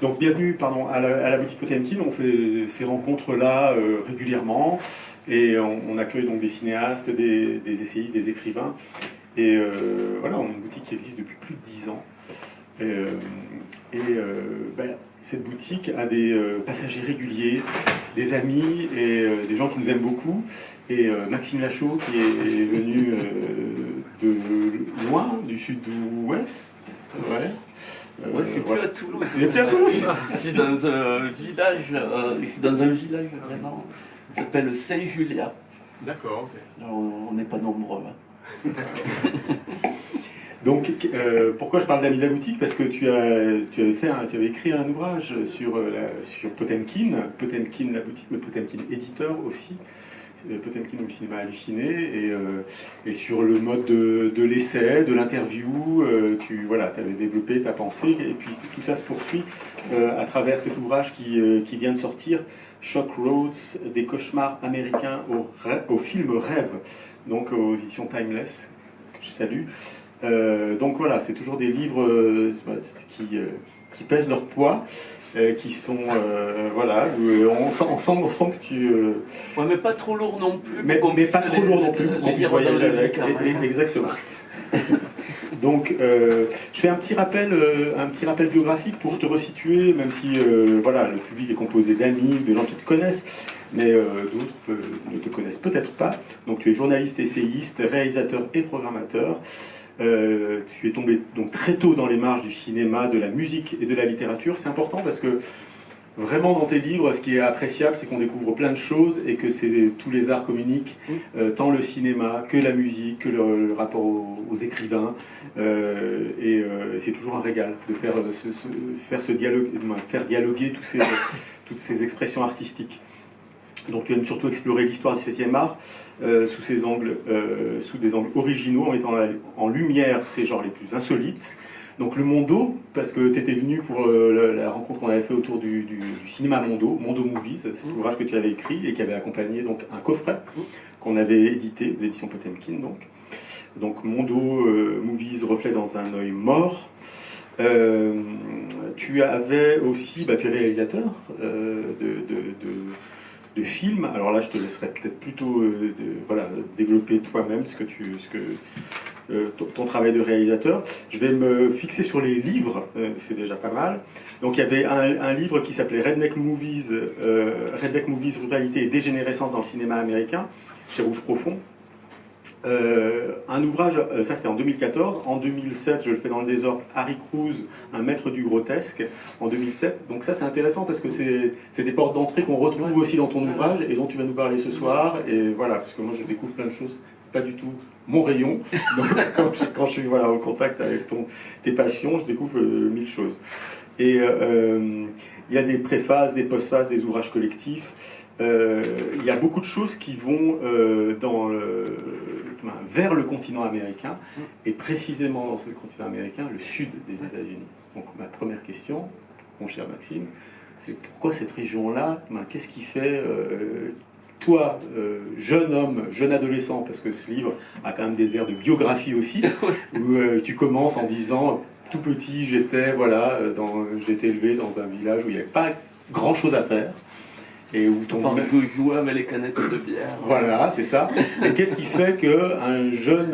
Donc bienvenue à la boutique Potemkin. On fait ces rencontres-là régulièrement et on accueille donc des cinéastes, des essayistes, des écrivains. Et voilà, on a une boutique qui existe depuis plus de 10 ans. Cette boutique a des passagers réguliers, des amis et des gens qui nous aiment beaucoup. Et Maxime Lachaud qui est venu de loin, du sud-ouest. Ouais. Moi, je suis plus à Toulouse. Tu n'es plus à Toulouse. Je suis dans un village vraiment, qui s'appelle Saint-Julia. D'accord, ok. On n'est pas nombreux. Hein. Donc, pourquoi je parle d'Amis de la boutique? Parce que tu avais écrit un ouvrage sur Potemkin la boutique, mais Potemkin éditeur aussi. Potemkin ou le cinéma halluciné, et sur le mode de l'essai, de l'interview, tu avais développé ta pensée, et puis tout ça se poursuit à travers cet ouvrage qui vient de sortir, Shock Roads, des cauchemars américains au film Rêve, donc aux éditions Timeless, que je salue. Donc voilà, c'est toujours des livres qui pèsent leur poids. Qui sont on sent que tu ouais, mais pas trop lourd non plus, mais pas trop lourd non plus pour qu'on puisse voyager avec. Exactement. Donc je fais un petit rappel biographique pour te resituer, même si le public est composé d'amis, de gens qui te connaissent, mais d'autres ne te connaissent peut-être pas. Donc tu es journaliste, essayiste, réalisateur et programmateur. Tu es tombé donc très tôt dans les marges du cinéma, de la musique et de la littérature. C'est important parce que vraiment dans tes livres, ce qui est appréciable, c'est qu'on découvre plein de choses et que tous les arts communiquent, tant le cinéma que la musique, que le rapport aux écrivains. C'est toujours un régal de faire dialoguer toutes ces expressions artistiques. Donc tu aimes surtout explorer l'histoire du 7e art sous des angles originaux, en mettant en lumière ces genres les plus insolites. Donc le Mondo, parce que tu étais venu pour la rencontre qu'on avait fait autour du cinéma Mondo Movies, c'est l'ouvrage que tu avais écrit et qui avait accompagné donc un coffret qu'on avait édité, l'édition Potemkin donc Mondo Movies, reflet dans un œil mort. Tu avais aussi, tu es réalisateur de films. Alors là, je te laisserai peut-être plutôt développer toi-même ton travail de réalisateur. Je vais me fixer sur les livres, c'est déjà pas mal. Donc il y avait un livre qui s'appelait Redneck Movies, ruralité et dégénérescence dans le cinéma américain, chez Rouge Profond. Un ouvrage, ça c'était en 2014, en 2007 je le fais dans le désordre, Harry Cruz, un maître du grotesque, en 2007, donc ça c'est intéressant parce que c'est des portes d'entrée qu'on retrouve aussi dans ton ouvrage et dont tu vas nous parler ce soir, et voilà, parce que moi je découvre plein de choses, pas du tout mon rayon, donc quand je suis au contact avec tes passions, je découvre 1000 choses. Et il y a des préfaces, des postfaces, des ouvrages collectifs. Il y a beaucoup de choses qui vont vers le continent américain, et précisément dans ce continent américain, le sud des États-Unis. Donc ma première question, mon cher Maxime, c'est pourquoi cette région-là, qu'est-ce qui fait, toi, jeune homme, jeune adolescent, parce que ce livre a quand même des airs de biographie aussi, où tu commences en disant, tout petit, j'étais élevé dans un village où il n'y avait pas grand-chose à faire, et où ton jouait avec les canettes de bière. Voilà, c'est ça. Et qu'est-ce qui fait qu'un jeune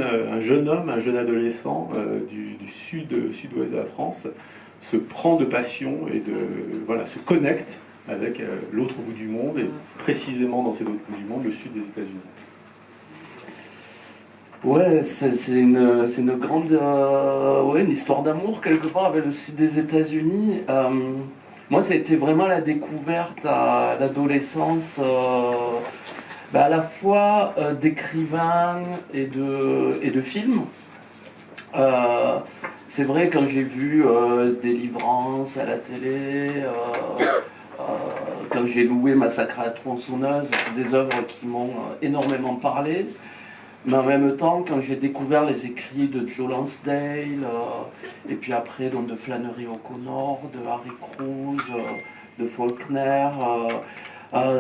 homme, un jeune adolescent du sud-ouest de la France se prend de passion et se connecte avec l'autre bout du monde, et précisément dans cet autre bout du monde, le sud des États-Unis? Ouais, c'est une grande une histoire d'amour quelque part avec le sud des États-Unis. Moi, ça a été vraiment la découverte à l'adolescence, à la fois d'écrivains et de films. C'est vrai, quand j'ai vu Délivrance à la télé, quand j'ai loué Massacre à la tronçonneuse, c'est des œuvres qui m'ont énormément parlé. Mais en même temps, quand j'ai découvert les écrits de Joe Lansdale, et puis après donc de Flannery O'Connor, de Harry Cruz, de Faulkner,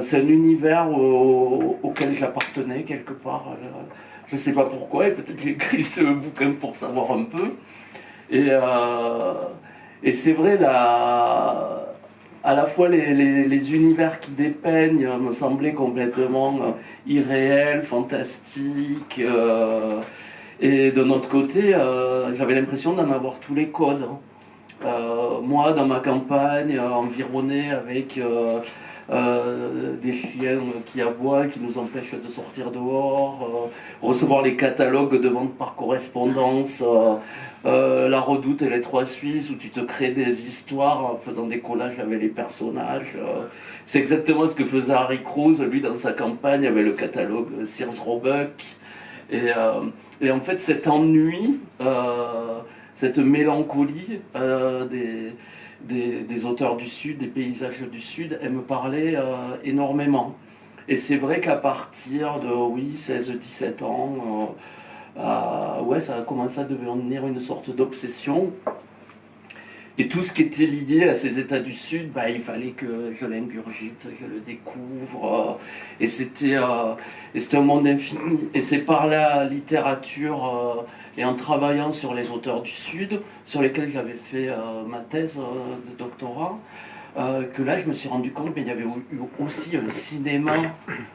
c'est un univers auquel j'appartenais quelque part. Je ne sais pas pourquoi, et peut-être que j'ai écrit ce bouquin pour savoir un peu. Et c'est vrai, à la fois les univers qui dépeignent me semblaient complètement irréels, fantastiques. Et de notre côté, j'avais l'impression d'en avoir tous les codes. Moi, dans ma campagne, environné avec des chiens qui aboient, qui nous empêchent de sortir dehors, recevoir les catalogues de vente par correspondance, La Redoute et les Trois Suisses, où tu te crées des histoires en faisant des collages avec les personnages. C'est exactement ce que faisait Harry Cruz, lui, dans sa campagne, avec le catalogue Sears Roebuck. Et en fait, cet ennui, cette mélancolie des auteurs du Sud, des paysages du Sud, elle me parlait énormément. Et c'est vrai qu'à partir de 16-17 ans, ouais, ça a commencé à devenir une sorte d'obsession. Et tout ce qui était lié à ces États du Sud, il fallait que je l'ingurgite, je le découvre. Et c'était un monde infini. Et c'est par la littérature et en travaillant sur les auteurs du Sud, sur lesquels j'avais fait ma thèse de doctorat, que là je me suis rendu compte qu'il y avait eu aussi un cinéma,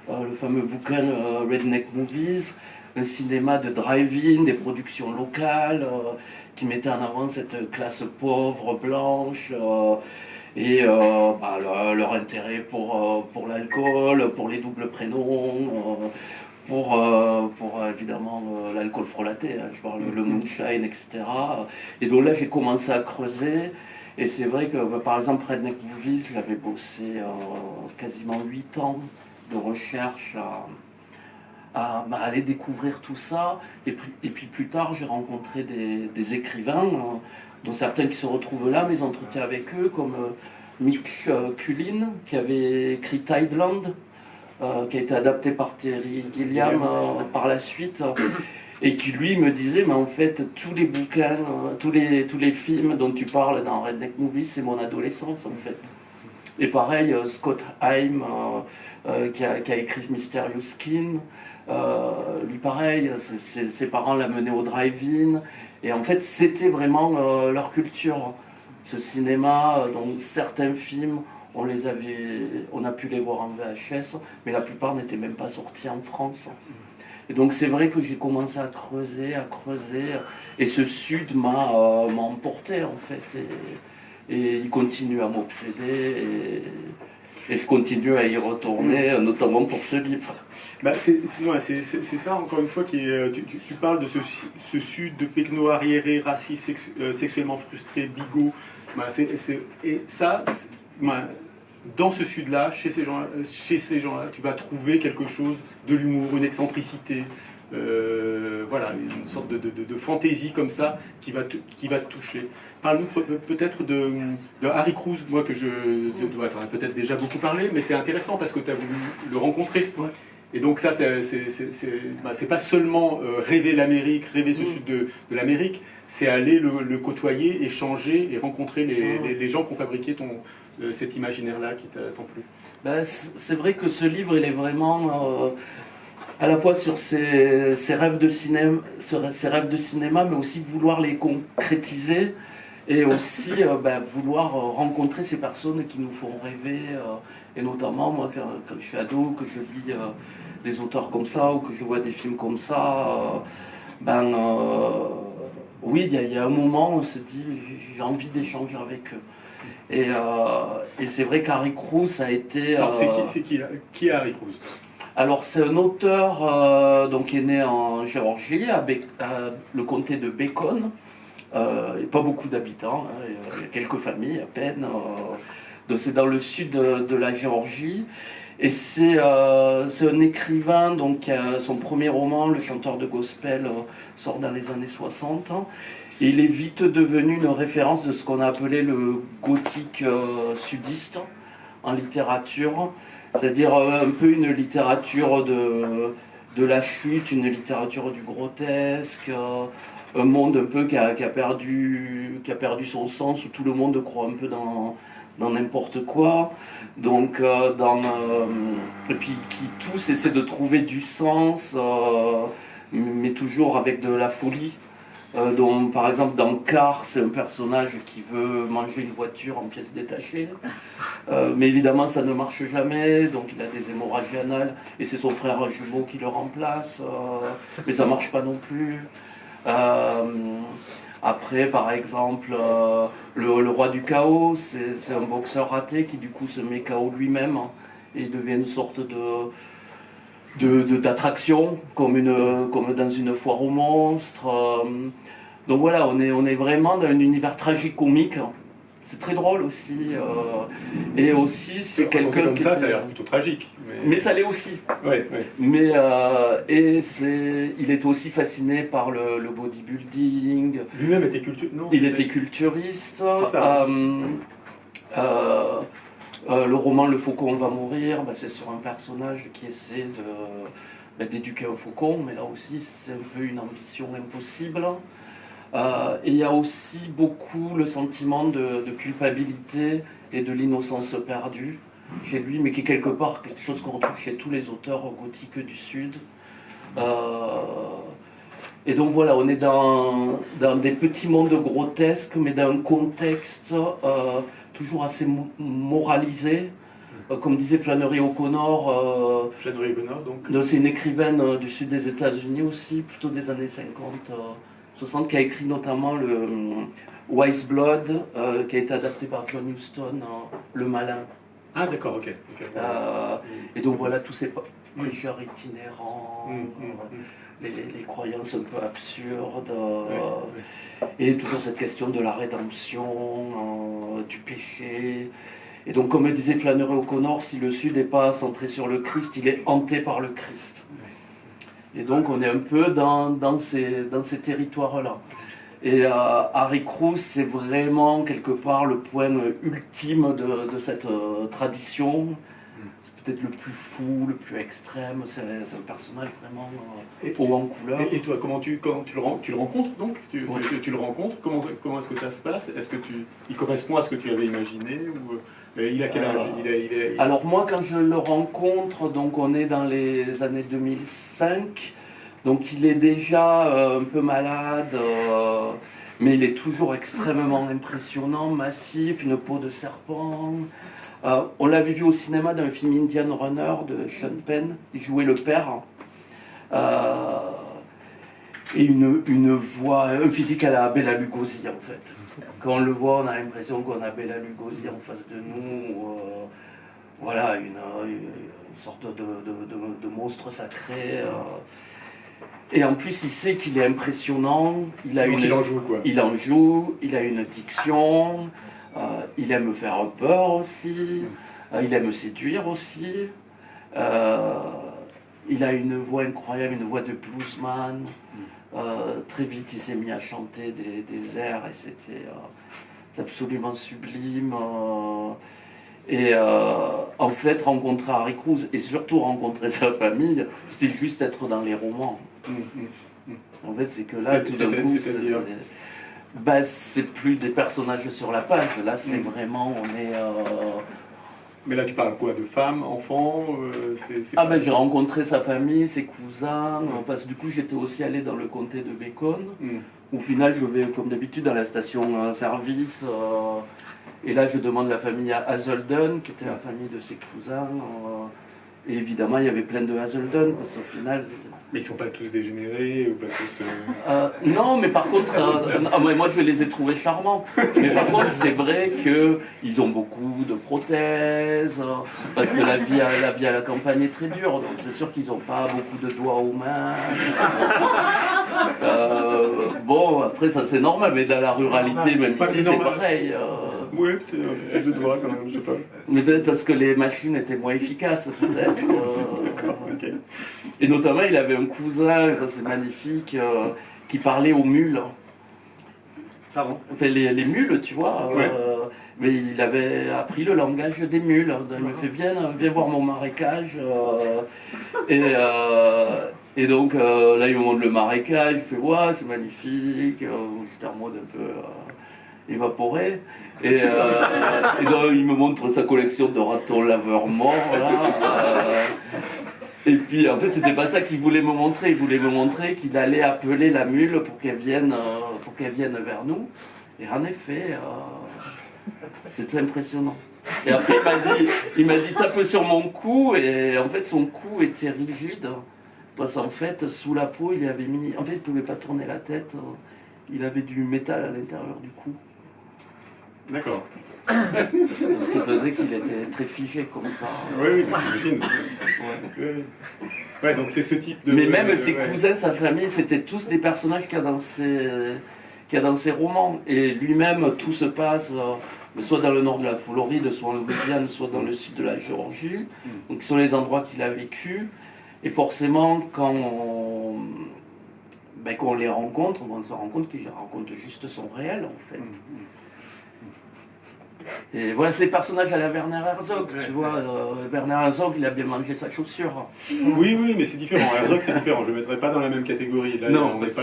le fameux bouquin Redneck Movies, un cinéma de drive-in, des productions locales, qui mettait en avant cette classe pauvre, blanche, et leur intérêt pour l'alcool, pour les doubles prénoms, pour évidemment l'alcool frelaté, je parle le moonshine, etc. Et donc là j'ai commencé à creuser, et c'est vrai que par exemple Redneck Movies, j'avais bossé quasiment 8 ans de recherche à aller découvrir tout ça. Et puis plus tard, j'ai rencontré des écrivains, dont certains qui se retrouvent là, mes entretiens avec eux, comme Mick Cullin, qui avait écrit Tideland, qui a été adapté par Terry Gilliam par la suite, et qui lui me disait, mais en fait, tous les bouquins, tous les films dont tu parles dans Redneck Movie, c'est mon adolescence, en fait. Et pareil, Scott Haim, qui a écrit Mysterious Skin, lui pareil, ses parents l'amenaient au drive-in, et en fait c'était vraiment leur culture, ce cinéma, donc certains films on a pu les voir en VHS, mais la plupart n'étaient même pas sortis en France. Et donc c'est vrai que j'ai commencé à creuser, et ce Sud m'a emporté en fait, et il continue à m'obséder, et je continue à y retourner, notamment pour ce livre. C'est ça, encore une fois, tu parles de ce Sud de pecno arriéré, raciste, sexuellement frustré, bigot. Et ça, dans ce Sud-là, chez ces gens-là, tu vas trouver quelque chose de l'humour, une excentricité, une sorte de fantaisie comme ça qui va te toucher. Parle-nous peut-être de Harry Cruz, moi que je dois peut-être déjà beaucoup parlé, mais c'est intéressant parce que tu as voulu le rencontrer. Ouais. Et donc ça, c'est pas seulement rêver l'Amérique, rêver ce Sud de l'Amérique, c'est aller le côtoyer, échanger et rencontrer les gens qui ont fabriqué cet imaginaire-là qui t'a tant plu. C'est vrai que ce livre, il est vraiment à la fois sur ses rêves de cinéma, mais aussi vouloir les concrétiser, et aussi vouloir rencontrer ces personnes qui nous font rêver, et notamment moi quand je suis ado, que je lis des auteurs comme ça, ou que je vois des films comme ça, oui, il y a un moment où on se dit j'ai envie d'échanger avec eux. Et c'est vrai qu'Harry Cruz a été... Alors qui est Harry Cruz? Alors c'est un auteur qui est né en Géorgie, le comté de Bacon. Il n'y a pas beaucoup d'habitants, il y a quelques familles à peine. Donc c'est dans le sud de la Géorgie. Et c'est un écrivain, donc son premier roman, Le chanteur de gospel, sort dans les années 60. Et il est vite devenu une référence de ce qu'on a appelé le gothique sudiste en littérature. C'est-à-dire un peu une littérature de la chute, une littérature du grotesque, un monde un peu qui a perdu son sens, où tout le monde croit un peu dans n'importe quoi. Donc, et puis qui tous essaient de trouver du sens, mais toujours avec de la folie. dont par exemple dans Cars, c'est un personnage qui veut manger une voiture en pièces détachées. Mais évidemment, ça ne marche jamais, donc il a des hémorragies anales, et c'est son frère jumeau qui le remplace, mais ça marche pas non plus. Après, par exemple, le roi du chaos, c'est un boxeur raté qui du coup se met KO lui-même, hein, et il devient une sorte d'attraction, comme dans une foire aux monstres. Donc voilà, on est vraiment dans un univers tragique-comique. C'est très drôle aussi. Et aussi, c'est quelqu'un comme ça a l'air plutôt tragique. Mais ça l'est aussi. Ouais, ouais. Mais il était aussi fasciné par le bodybuilding. Lui-même était culturiste. Il était culturiste. C'est ça. Le roman Le Faucon va mourir, c'est sur un personnage qui essaie d'éduquer un faucon, mais là aussi c'est un peu une ambition impossible. Et il y a aussi beaucoup le sentiment de culpabilité et de l'innocence perdue chez lui, mais qui est quelque part quelque chose qu'on retrouve chez tous les auteurs gothiques du Sud. Et donc voilà, on est dans des petits mondes grotesques, mais dans un contexte toujours assez moralisé. Comme disait Flannery O'Connor, Flannery O'Connor, donc c'est une écrivaine du sud des États-Unis aussi, plutôt des années 50-60, qui a écrit notamment le Wise Blood, qui a été adapté par John Huston, Le Malin. Ah d'accord, ok. Et donc voilà, tous ces prêcheurs itinérants, les croyances un peu absurdes, et toujours cette question de la rédemption, du péché. Et donc, comme le disait Flannery O'Connor, si le Sud n'est pas centré sur le Christ, il est hanté par le Christ. Et donc, on est un peu dans ces territoires-là. Et Harry Cruse, c'est vraiment quelque part le point ultime de cette tradition. C'est peut-être le plus fou, le plus extrême. C'est un personnage vraiment haut en couleur. Et toi, quand tu le rencontres donc tu le rencontres, comment est-ce que ça se passe? Est-ce que il correspond à ce que tu avais imaginé ou il a quel âge? Alors moi, quand je le rencontre, donc on est dans les années 2005, donc il est déjà un peu malade, mais il est toujours extrêmement impressionnant, massif, une peau de serpent. On l'avait vu au cinéma dans le film Indian Runner de Sean Penn, il jouait le père. Et une voix, un physique à la Bela Lugosi en fait. Quand on le voit, on a l'impression qu'on a Bela Lugosi en face de nous. Voilà, une sorte de monstre sacré. Et en plus, il sait qu'il est impressionnant. Il en joue quoi. Il en joue, il a une diction. Il aime faire peur aussi. Il aime séduire aussi. Il a une voix incroyable, une voix de bluesman. Très vite, il s'est mis à chanter des airs et c'est absolument sublime. Et en fait, rencontrer Harry Cruse et surtout rencontrer sa famille, c'était juste être dans les romans. En fait, c'est que là, tout d'un coup, c'est plus des personnages sur la page. Là, c'est vraiment, on est... Mais là, tu parles quoi? De femmes, enfants j'ai rencontré sa famille, ses cousins, parce que du coup, j'étais aussi allé dans le comté de Bacon. Au final, je vais, comme d'habitude, dans la station-service. Et là, je demande la famille à Hazelden, qui était la famille de ses cousins. Et évidemment, il y avait plein de Hazelden, parce qu'au final... Mais ils sont pas tous dégénérés ou pas tous... Non, mais par contre, moi je les ai trouvés charmants. Mais par contre, c'est vrai qu'ils ont beaucoup de prothèses, parce que la vie à la campagne est très dure, donc c'est sûr qu'ils n'ont pas beaucoup de doigts aux mains. Bon, après ça c'est normal, mais dans la ruralité, même ici, c'est pareil. Oui, peut-être un peu plus de doigts quand même, je sais pas. Mais peut-être parce que les machines étaient moins efficaces, peut-être. Okay. Et notamment, il avait un cousin, et ça c'est magnifique, qui parlait aux mules. Pardon? Enfin, les mules, tu vois. Ouais. Mais il avait appris le langage des mules. Il me fait viens voir mon marécage. Et donc là, il me montre le marécage. Il fait ouais, c'est magnifique. J'étais en mode un peu évaporé. Et donc, il me montre sa collection de ratons laveurs morts. Là, et puis en fait, c'était pas ça qu'il voulait me montrer. Il voulait me montrer qu'il allait appeler la mule pour qu'elle vienne pour qu'elle vienne vers nous. Et en effet, c'était impressionnant. Et après, il m'a dit tape sur mon cou, et en fait, son cou était rigide. Parce qu'en fait, sous la peau, il avait mis. En fait, il ne pouvait pas tourner la tête. Il avait du métal à l'intérieur du cou. D'accord. Ce qui faisait qu'il était très figé comme ça. Oui, j'imagine. Ouais, donc c'est ce type de. Mais même ses cousins, sa famille, c'était tous des personnages qu'il y a dans ses romans. Et lui-même, tout se passe soit dans le nord de la Floride, soit en Louisiane, soit dans le sud de la Géorgie. Donc ce sont les endroits qu'il a vécu. Et forcément, quand on les rencontre, on se rend compte qu'il raconte juste son réel, en fait. Et voilà, c'est les personnages à la Werner Herzog, tu vois. Werner Herzog, il a bien mangé sa chaussure. Oui, mais c'est différent. Herzog, c'est différent. Je ne mettrais pas dans la même catégorie. Là, non, c'est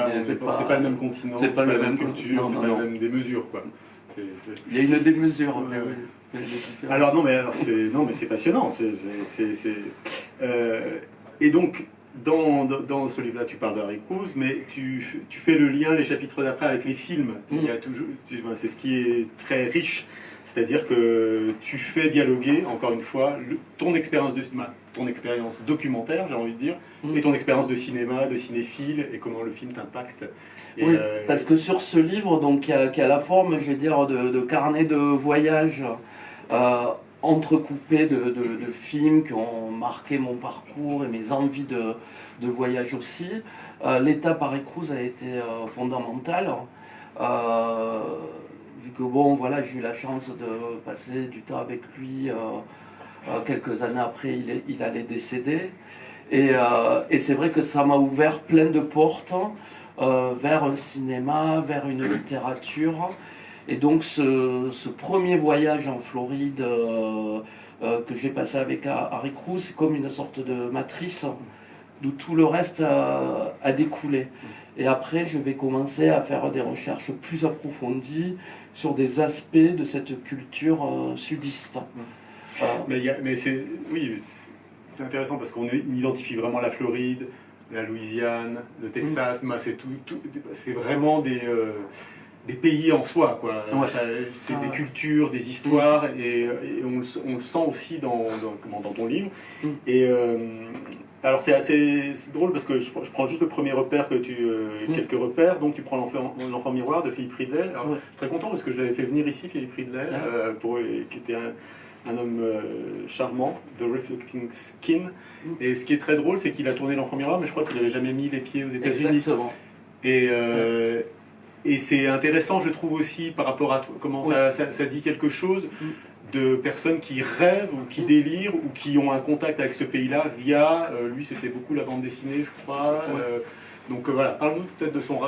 pas le même continent, c'est pas la même culture, c'est pas la même démesure, quoi. Il y a une démesure. Alors non, mais c'est passionnant. Et donc, dans ce livre-là, tu parles d'Harry Cruz, mais tu fais le lien, les chapitres d'après, avec les films. Il y a toujours, c'est ce qui est très riche. C'est-à-dire que tu fais dialoguer, encore une fois, ton expérience documentaire, j'ai envie de dire, et ton expérience de cinéma, de cinéphile, et comment le film t'impacte. Oui, parce que sur ce livre, donc, qui a la forme, je vais dire, de carnet de voyage, entrecoupé de films qui ont marqué mon parcours et mes envies de voyage aussi, l'étape Harry Cruz a été fondamentale. Vu que voilà, j'ai eu la chance de passer du temps avec lui, quelques années après il allait décéder. Et c'est vrai que ça m'a ouvert plein de portes vers un cinéma, vers une littérature. Et donc ce premier voyage en Floride que j'ai passé avec Harry Cruz, c'est comme une sorte de matrice d'où tout le reste a découlé. Et après, je vais commencer à faire des recherches plus approfondies sur des aspects de cette culture sudiste. Mais c'est intéressant parce qu'on identifie vraiment la Floride, la Louisiane, le Texas. C'est vraiment des pays en soi, quoi. Ouais. C'est des cultures, des histoires, et on le sent aussi dans ton livre. Et alors c'est assez drôle parce que je prends juste le premier repère quelques repères. Donc tu prends l'enfant miroir de Philippe Ridley. Alors, je suis très content parce que je l'avais fait venir ici, Philippe Ridley, qui était un homme charmant, de Reflecting Skin. Et ce qui est très drôle, c'est qu'il a tourné l'enfant miroir, mais je crois qu'il n'avait jamais mis les pieds aux États-Unis. Exactement. Et c'est intéressant, je trouve aussi, par rapport à toi, comment ça dit quelque chose de personnes qui rêvent ou qui délirent ou qui ont un contact avec ce pays-là via, lui c'était beaucoup la bande dessinée, je crois. Donc voilà, parle-nous peut-être de ton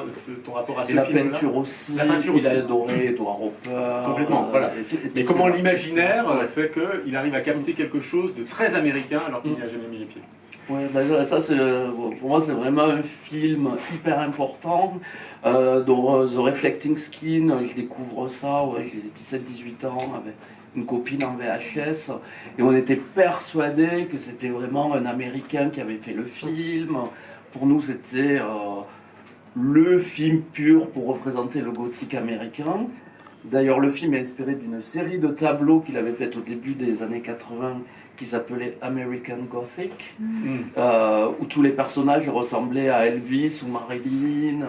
rapport à ce film-là. Et la peinture aussi, il a adoré Edward Hopper. Complètement, voilà. Mais comment l'imaginaire fait qu'il arrive à capter quelque chose de très américain alors qu'il n'y a jamais mis les pieds. Ouais, ça pour moi c'est vraiment un film hyper important. Dans The Reflecting Skin, je découvre ça, j'ai 17-18 ans avec une copine en VHS, et on était persuadés que c'était vraiment un Américain qui avait fait le film. Pour nous c'était le film pur pour représenter le gothique américain. D'ailleurs le film est inspiré d'une série de tableaux qu'il avait fait au début des années 80 qui s'appelait American Gothic, où tous les personnages ressemblaient à Elvis ou Marilyn.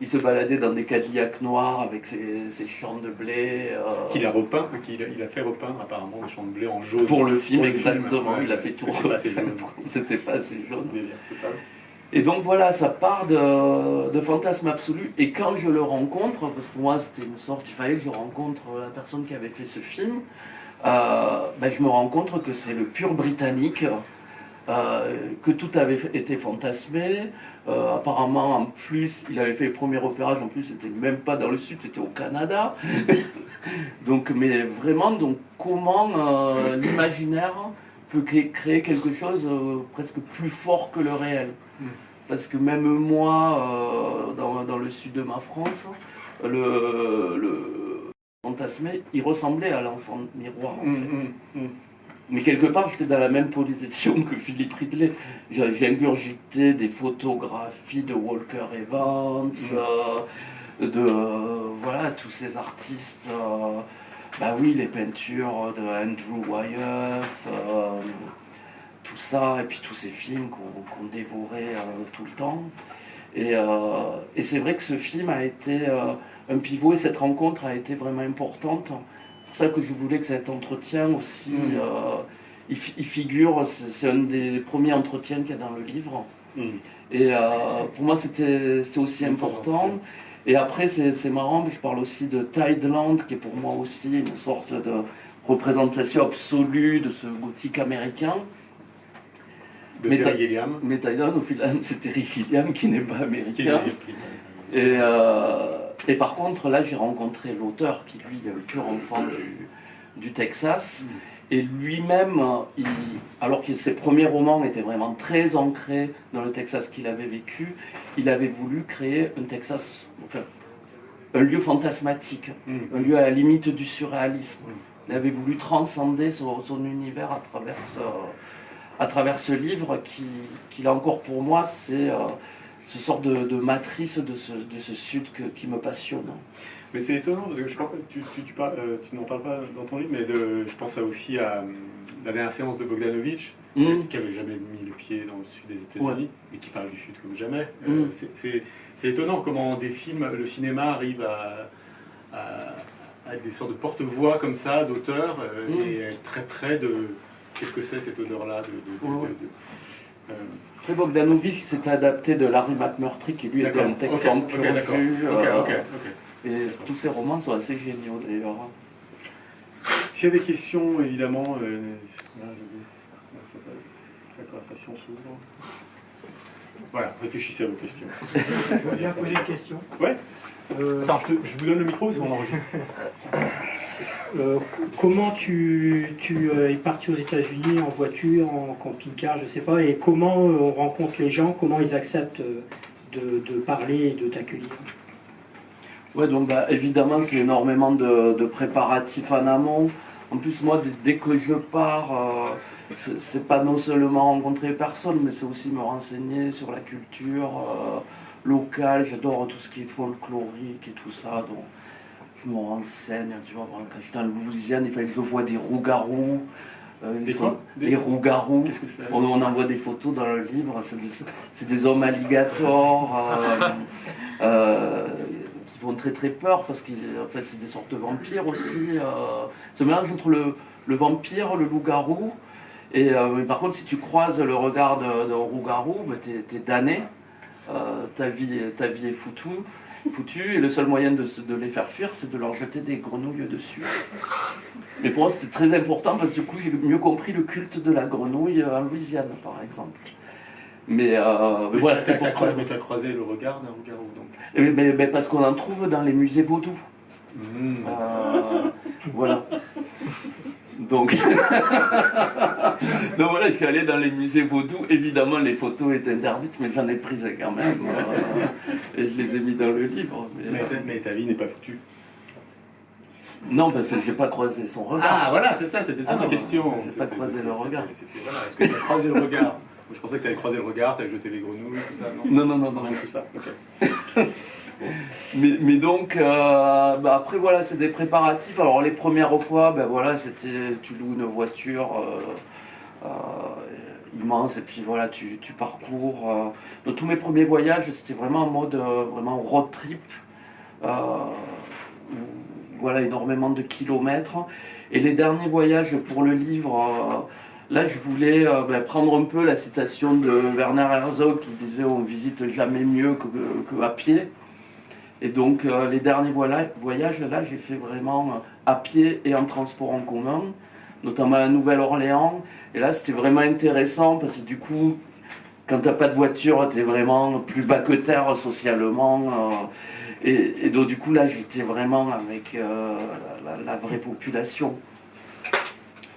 Il se baladait dans des Cadillacs noirs avec ses champs de blé. Qu'il a repeint, il a fait repeindre apparemment des champs de blé en jaune. Pour le film, exactement, il a fait tout. C'était pas assez jaune. C'était pas assez jaune. Et donc voilà, ça part de fantasme absolu. Et quand je le rencontre, parce que pour moi c'était une sorte, il fallait que je rencontre la personne qui avait fait ce film, je me rends compte que c'est le pur britannique, que tout avait été fantasmé. Apparemment, en plus, il avait fait le premier repérage, en plus, c'était même pas dans le sud, c'était au Canada. Donc, mais vraiment, donc, comment l'imaginaire peut créer quelque chose presque plus fort que le réel. Parce que même moi, dans le sud de ma France, le fantasmé, il ressemblait à l'enfant miroir, en fait. Mais quelque part, j'étais dans la même position que Philippe Ridley. J'ai ingurgité des photographies de Walker Evans, voilà, tous ces artistes, bah oui, les peintures de Andrew Wyeth, tout ça, et puis tous ces films qu'on dévorait tout le temps. Et c'est vrai que ce film a été un pivot, et cette rencontre a été vraiment importante. C'est pour ça que je voulais que cet entretien aussi, il figure, c'est un des premiers entretiens qu'il y a dans le livre. Et pour moi, c'était aussi important. Et après, c'est marrant, je parle aussi de Tideland, qui est pour moi aussi une sorte de représentation absolue de ce gothique américain. De Terry Gilliam. Mais Tideland, au final, c'est Terry Gilliam qui n'est pas américain. Et par contre, là, j'ai rencontré l'auteur qui, lui, est le pur enfant du Texas. Et lui-même, alors que ses premiers romans étaient vraiment très ancrés dans le Texas qu'il avait vécu, il avait voulu créer un Texas, enfin, un lieu fantasmatique, un lieu à la limite du surréalisme. Il avait voulu transcender son univers à travers ce livre qui là encore pour moi, c'est ce sort de matrice de ce sud qui me passionne. Mais c'est étonnant parce que je pense que tu n'en parles pas dans ton livre, mais je pense aussi à la dernière séance de Bogdanovich, qui n'avait jamais mis le pied dans le sud des États-Unis, mais qui parle du sud comme jamais. C'est étonnant comment des films, le cinéma arrive à être des sortes de porte-voix comme ça, d'auteurs, et être très près de qu'est-ce que c'est cette odeur-là Après Bogdanovich s'était adapté de Larry McMurtry, qui lui était un Texan pur jus. Et tous ces romans sont assez géniaux d'ailleurs. S'il y a des questions, évidemment, la conversation s'ouvre. Voilà, réfléchissez à vos questions. Je veux bien poser une question. Ouais. Attends, je vous donne le micro parce qu'on enregistre. Comment tu es parti aux États-Unis en voiture, en camping-car, je sais pas, et comment on rencontre les gens, comment ils acceptent de parler et de t'accueillir? Ouais, donc évidemment, c'est énormément de préparatifs en amont. En plus, moi, dès que je pars, c'est pas non seulement rencontrer personne, mais c'est aussi me renseigner sur la culture locale. J'adore tout ce qui est folklorique et tout ça, donc je me renseigne. Tu vois, quand j'étais en Louisiane, il fallait que je vois des roues-garous. Les roues-garous. Qu'est-ce que c'est? On envoie des photos dans le livre. C'est des hommes alligators. Font très très peur parce qu'en fait c'est des sortes de vampires aussi. Ce mélange entre le vampire, le loup-garou. Mais par contre, si tu croises le regard d'un loup-garou, bah, t'es damné. Ta vie est foutue. Et le seul moyen de les faire fuir, c'est de leur jeter des grenouilles dessus. Mais pour moi, c'était très important parce que du coup, j'ai mieux compris le culte de la grenouille en Louisiane, par exemple. Mais voilà, c'était pour Mais tu as croisé le regard d'un loup-garou, donc. Mais parce qu'on en trouve dans les musées vaudous. Voilà. Donc voilà, je suis allé dans les musées vaudous. Évidemment, les photos étaient interdites, mais j'en ai prises quand même. Et je les ai mis dans le livre. Mais ta vie n'est pas foutue. Non, parce que j'ai pas croisé son regard. Ah, voilà, c'est ça, c'était ça ma question. J'ai pas croisé le regard. Voilà, est-ce que tu as croisé le regard? Je pensais que tu avais croisé le regard, tu avais jeté les grenouilles, tout ça, non? Non. Rien tout ça, ok. Mais donc, après voilà, c'est des préparatifs. Alors les premières fois, voilà, c'était tu loues une voiture immense et puis voilà, tu parcours. Dans tous mes premiers voyages, c'était vraiment en mode vraiment road trip. Voilà, énormément de kilomètres. Et les derniers voyages pour le livre, là je voulais prendre un peu la citation de Werner Herzog qui disait on visite jamais mieux que à pied. Et donc les derniers voyages, là j'ai fait vraiment à pied et en transport en commun, notamment à la Nouvelle-Orléans. Et là c'était vraiment intéressant parce que du coup, quand t'as pas de voiture, t'es vraiment plus bas que terre socialement. Et donc du coup là j'étais vraiment avec la vraie population.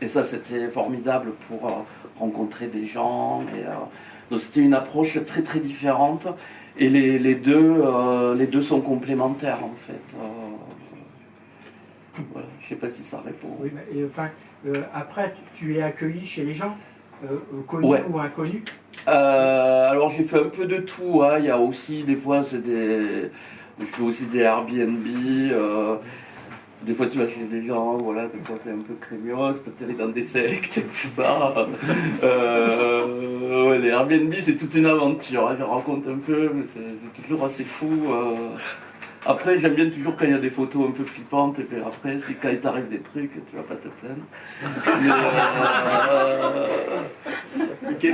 Et ça c'était formidable pour rencontrer des gens. Donc c'était une approche très très différente. Et les deux sont complémentaires en fait. Voilà, je ne sais pas si ça répond. Oui, mais, après, tu es accueilli chez les gens, connus ou inconnus? Alors j'ai fait un peu de tout. Hein. Il y a aussi des fois, c'est Je fais aussi des Airbnb. Des fois, tu vas chez des gens, voilà, des fois c'est un peu craignos, t'es dans des sectes et tout ça. Ouais, les Airbnb, c'est toute une aventure. Hein, je raconte un peu, mais c'est toujours assez fou. Après, j'aime bien toujours quand il y a des photos un peu flippantes, et puis après, c'est quand il t'arrive des trucs, tu vas pas te plaindre.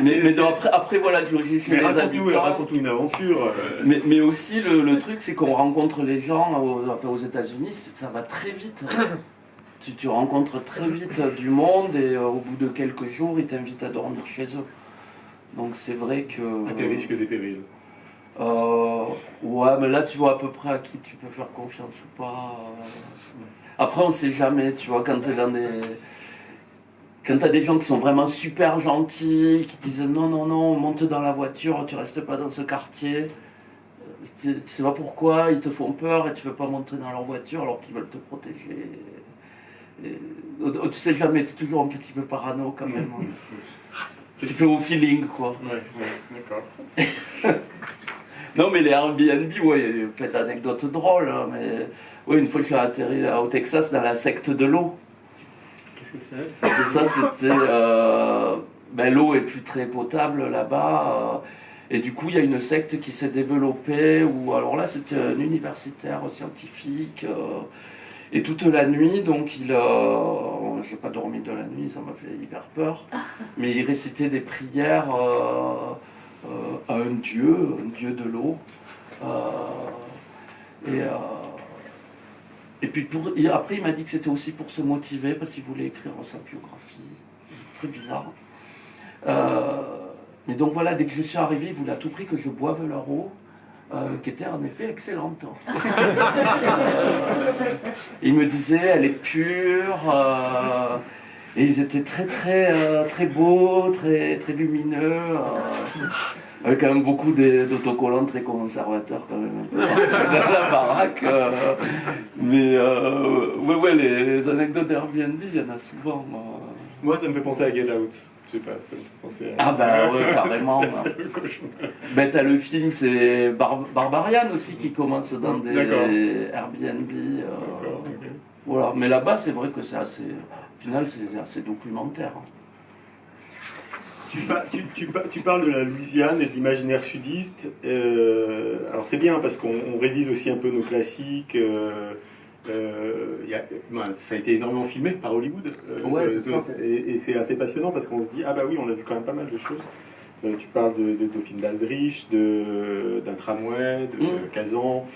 Mais donc après, voilà, je logeais chez les habitants. Raconte-nous une aventure. Mais aussi, le truc, c'est qu'on rencontre les gens aux États-Unis, ça va très vite. Tu rencontres très vite du monde, et au bout de quelques jours, ils t'invitent à dormir chez eux. Donc c'est vrai que... À tes risques et périls. Ouais, mais là tu vois à peu près à qui tu peux faire confiance ou pas. Après on sait jamais, tu vois, quand t'as des gens qui sont vraiment super gentils, qui disent non, monte dans la voiture, tu restes pas dans ce quartier. Tu sais pas pourquoi, ils te font peur et tu veux pas monter dans leur voiture alors qu'ils veulent te protéger. Tu sais jamais, tu es toujours un petit peu parano quand même. Tu fais au feeling quoi. Ouais, d'accord. Non, mais les Airbnb, ouais, il y a eu plein d'anecdotes drôles. Hein, mais ouais, une fois, je suis atterri au Texas dans la secte de l'eau. Qu'est-ce que c'est? Et ça, c'était. L'eau est plus très potable là-bas. Et du coup, il y a une secte qui s'est développée où, alors là, c'était un universitaire scientifique. Et toute la nuit, donc, j'ai pas dormi de la nuit, ça m'a fait hyper peur. Mais il récitait des prières. À un dieu de l'eau. Et puis après, il m'a dit que c'était aussi pour se motiver, parce qu'il voulait écrire sa biographie. Très bizarre. Mais donc voilà, dès que je suis arrivé, il voulait à tout prix que je boive leur eau, qui était en effet excellente. Il me disait, elle est pure. Et ils étaient très beaux, très lumineux, avec quand même beaucoup d'autocollants très conservateurs quand même dans la baraque. Mais ouais, les anecdotes d'Airbnb, il y en a souvent. Moi, ça me fait penser à Get Out. Je sais pas, ça me fait penser à... Ah bah ouais, carrément. C'est le cauchemar. Ben t'as le film, c'est Barbarian aussi qui commence dans des Airbnb. Okay. Voilà, mais là-bas, c'est vrai que c'est assez... Au final, c'est assez documentaire. Tu parles de la Louisiane et de l'imaginaire sudiste. Alors c'est bien parce qu'on révise aussi un peu nos classiques. Ça a été énormément filmé par Hollywood. Et c'est assez passionnant parce qu'on se dit, ah bah oui, on a vu quand même pas mal de choses. Tu parles de Dauphine d'Aldrich, d'un tramway, de Kazan.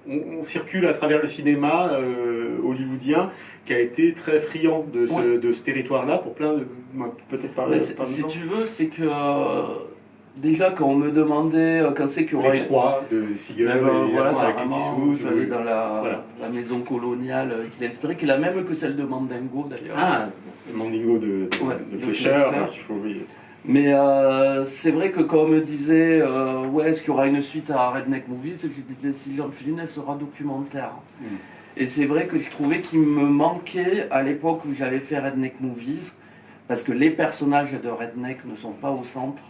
On circule à travers le cinéma hollywoodien qui a été très friand de ce territoire-là pour plein de... Peut-être parler... Si tu veux, c'est que... déjà, quand on me demandait quand c'est qu'il y aurait... Les Trois de Seagull, avec Clint Eastwood. Je suis allé dans la maison coloniale qu'il a inspirée, qui est la même que celle de Mandingo d'ailleurs. Ah, Mandingo de Fleischer, il faut oublier. Mais c'est vrai que quand on me disait est-ce qu'il y aura une suite à Redneck Movies, je disais si j'en fais une, elle sera documentaire. Et c'est vrai que je trouvais qu'il me manquait à l'époque où j'avais fait Redneck Movies, parce que les personnages de Redneck ne sont pas au centre.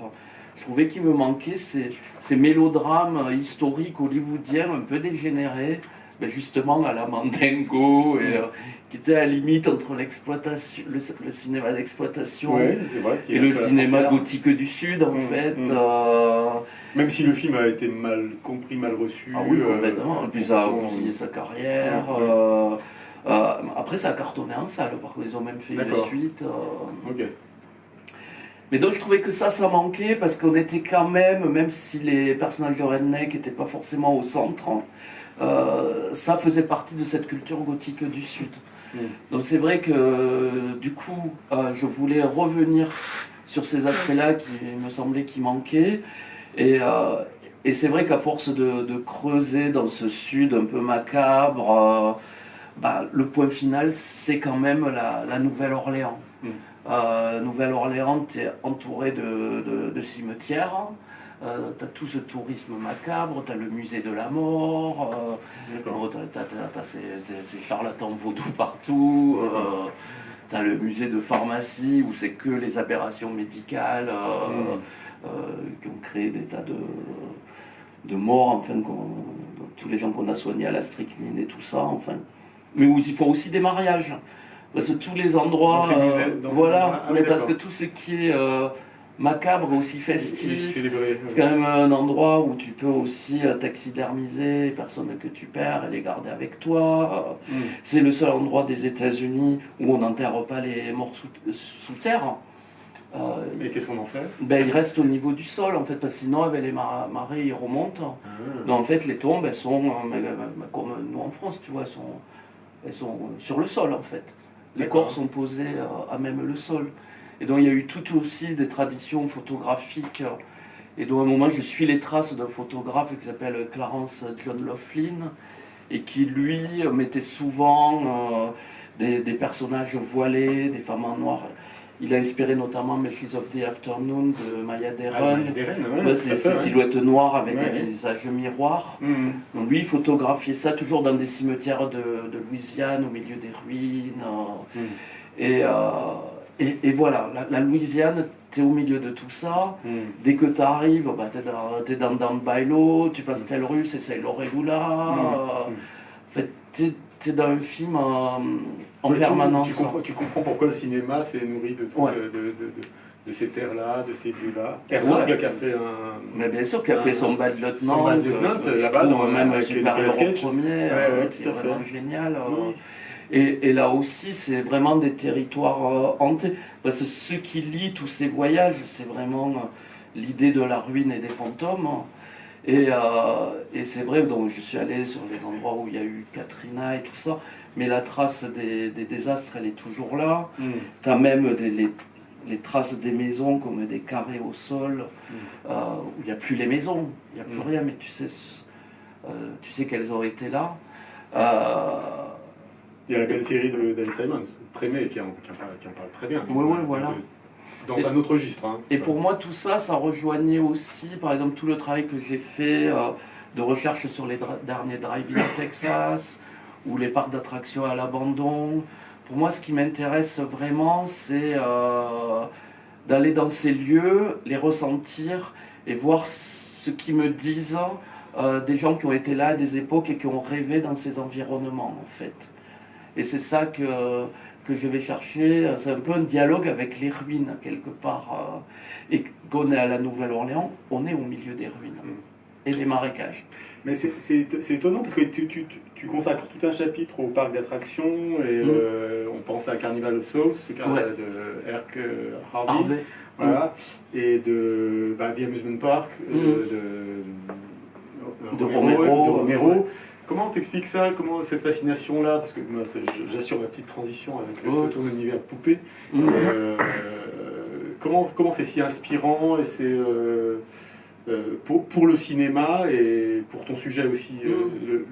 Je trouvais qu'il me manquait ces mélodrames historiques hollywoodiens un peu dégénérés, mais justement à la Mandingo, qui était à la limite entre l'exploitation, le cinéma d'exploitation et le cinéma gothique du Sud, en fait. Même si le film a été mal compris, mal reçu. Ah oui, complètement. Et puis ça a bousillé sa carrière. Après, ça a cartonné en salle, par contre, ils ont même fait une suite. Mais donc je trouvais que ça manquait, parce qu'on était quand même si les personnages de Redneck n'étaient pas forcément au centre, ça faisait partie de cette culture gothique du Sud. Donc c'est vrai que du coup, je voulais revenir sur ces aspects-là qui me semblaient qui manquaient. Et c'est vrai qu'à force de creuser dans ce Sud un peu macabre, le point final, c'est quand même la Nouvelle-Orléans. Nouvelle-Orléans, tu es entouré de cimetières. T'as tout ce tourisme macabre, t'as le musée de la mort, t'as ces charlatans vaudous partout, t'as le musée de pharmacie où c'est que les aberrations médicales qui ont créé des tas de morts, enfin, tous les gens qu'on a soignés à la strychnine et tout ça, enfin. Mais il faut aussi des mariages. Parce que tous les endroits, voilà, mais parce que tout ce qui est macabre, aussi festif, c'est quand même un endroit où tu peux aussi taxidermiser les personnes que tu perds et les garder avec toi. C'est le seul endroit des États-Unis où on n'enterre pas les morts sous terre. Et qu'est-ce qu'on en fait? Ils restent au niveau du sol, en fait, parce que sinon, avec les marées, ils remontent. Donc, en fait, les tombes, elles sont, comme nous en France, tu vois, elles sont sur le sol, en fait. Les corps sont posés à même le sol. Et donc il y a eu tout aussi des traditions photographiques. Et donc à un moment je suis les traces d'un photographe qui s'appelle Clarence John Laughlin et qui lui mettait souvent des personnages voilés, des femmes en noir. Il a inspiré notamment Meshes of the Afternoon de Maya Deren. Ces silhouettes noires avec des visages miroirs. Donc lui, il photographiait ça toujours dans des cimetières de Louisiane, au milieu des ruines. Et voilà, la Louisiane, tu es au milieu de tout ça. Dès que tu arrives, tu es dans Bailo, tu passes telle rue, c'est Lorelula. En fait, tu es dans un film en permanence. Tu comprends pourquoi le cinéma s'est nourri de ces terres-là, de ces lieux-là. Herzog qui a fait Mais bien sûr, qui a fait son Bad Lieutenant. Son Bad Lieutenant, là-bas, dans même Super Héros Premier, qui est vraiment génial. Et là aussi, c'est vraiment des territoires hantés. Parce que ce qui lie tous ces voyages, c'est vraiment l'idée de la ruine et des fantômes. Et c'est vrai, donc je suis allé sur les endroits où il y a eu Katrina et tout ça, mais la trace des désastres, elle est toujours là. Tu as même les traces des maisons, comme des carrés au sol, où il n'y a plus les maisons, il n'y a plus rien, mais tu sais qu'elles ont été là. Il y a la belle série de David Simons, Trémé, qui en parle très bien. Oui, voilà. Dans un autre registre. Et pour moi, tout ça, ça rejoignait aussi, par exemple, tout le travail que j'ai fait de recherche sur les derniers drive-in au Texas, ou les parcs d'attractions à l'abandon. Pour moi, ce qui m'intéresse vraiment, c'est d'aller dans ces lieux, les ressentir et voir ce qu'ils me disent des gens qui ont été là à des époques et qui ont rêvé dans ces environnements, en fait. Et c'est ça que je vais chercher. C'est un peu un dialogue avec les ruines, quelque part. Et qu'on est à la Nouvelle-Orléans, on est au milieu des ruines. Et des marécages. Mais c'est étonnant parce que tu consacres tout un chapitre au parc d'attractions et on pense à Carnival of Souls, de Herc Harvey. Voilà, et de The Amusement Park, de Romero. Comment t'expliques ça? Comment cette fascination-là? Parce que moi, j'assure ma petite transition avec ton univers poupée. Comment c'est si inspirant et c'est pour le cinéma et pour ton sujet aussi,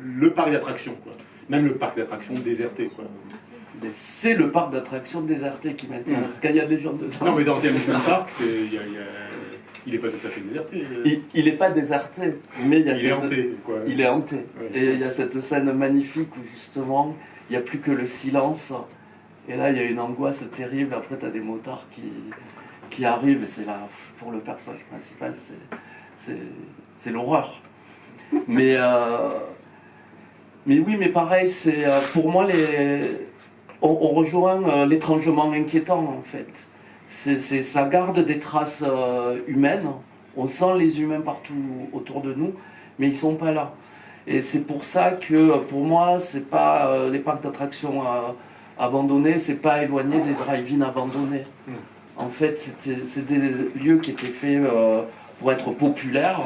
le parc d'attractions, quoi. Même le parc d'attractions déserté, quoi. C'est le parc d'attractions déserté qui m'intéresse. Quand il y a des gens dedans. Non, mais dans The Amusement Park, il n'est pas tout à fait déserté. Il n'est pas déserté, mais il est hanté, quoi. Il est hanté. Ouais. Et il y a cette scène magnifique où justement, il n'y a plus que le silence. Et là, il y a une angoisse terrible. Après, tu as des motards qui arrivent. Et c'est là, pour le personnage principal, c'est l'horreur. Mais oui, mais pareil, c'est pour moi, on rejoint l'étrangement inquiétant, en fait. Ça garde des traces humaines. On sent les humains partout autour de nous, mais ils sont pas là. Et c'est pour ça que pour moi, c'est pas les parcs d'attractions abandonnés, c'est pas éloigné des drive-in abandonnés. En fait, c'est des lieux qui étaient faits pour être populaires,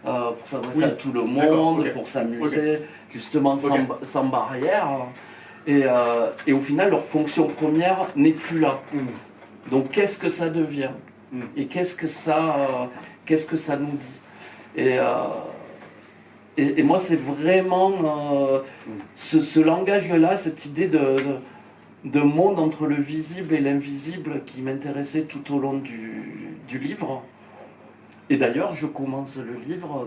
pour s'adresser à tout le monde, pour s'amuser, justement sans barrière. Et au final, leur fonction première n'est plus là. Donc qu'est-ce que ça devient? Et qu'est-ce que ça nous dit? Et moi, c'est vraiment ce langage-là, cette idée de monde entre le visible et l'invisible qui m'intéressait tout au long du livre. Et d'ailleurs, je commence le livre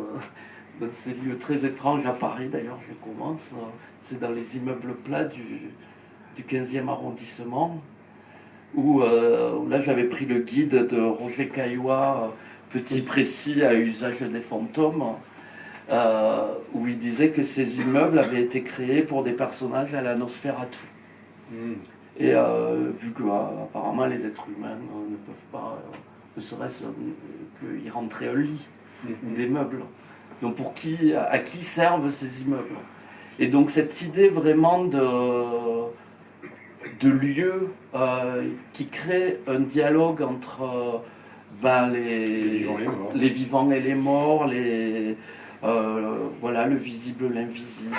dans ces lieux très étranges à Paris. D'ailleurs, je commence, c'est dans les immeubles plats du 15e arrondissement. Où là j'avais pris le guide de Roger Caillois, Petit Précis à usage des fantômes. où il disait que ces immeubles avaient été créés pour des personnages à la Nosferatu. Et vu que apparemment les êtres humains ne peuvent pas, ne serait-ce qu'y rentrer un lit ou des meubles. Donc à qui servent ces immeubles? Et donc cette idée vraiment de lieu qui crée un dialogue entre les vivants et les morts, voilà, le visible, l'invisible,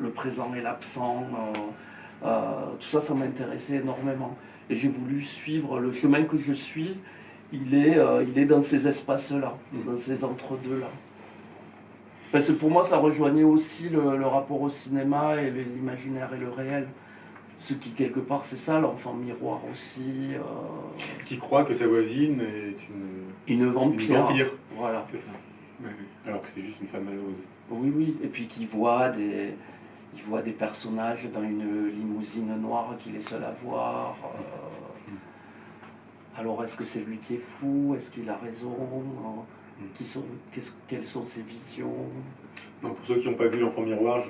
le présent et l'absent. Tout ça, ça m'intéressait énormément. Et j'ai voulu suivre le chemin que je suis. Il est dans ces espaces-là, dans ces entre-deux-là. Parce que pour moi, ça rejoignait aussi le rapport au cinéma et l'imaginaire et le réel. Ce qui, quelque part, c'est ça, l'enfant miroir aussi. Qui croit que sa voisine est une vampire. Voilà. C'est ça. Ouais. Alors que c'est juste une femme malheureuse. Oui, oui. Et puis qu'il voit des personnages dans une limousine noire qu'il est seul à voir. Alors, est-ce que c'est lui qui est fou? Est-ce qu'il a raison? Quelles sont ses visions? Donc, pour ceux qui n'ont pas vu L'Enfant Miroir,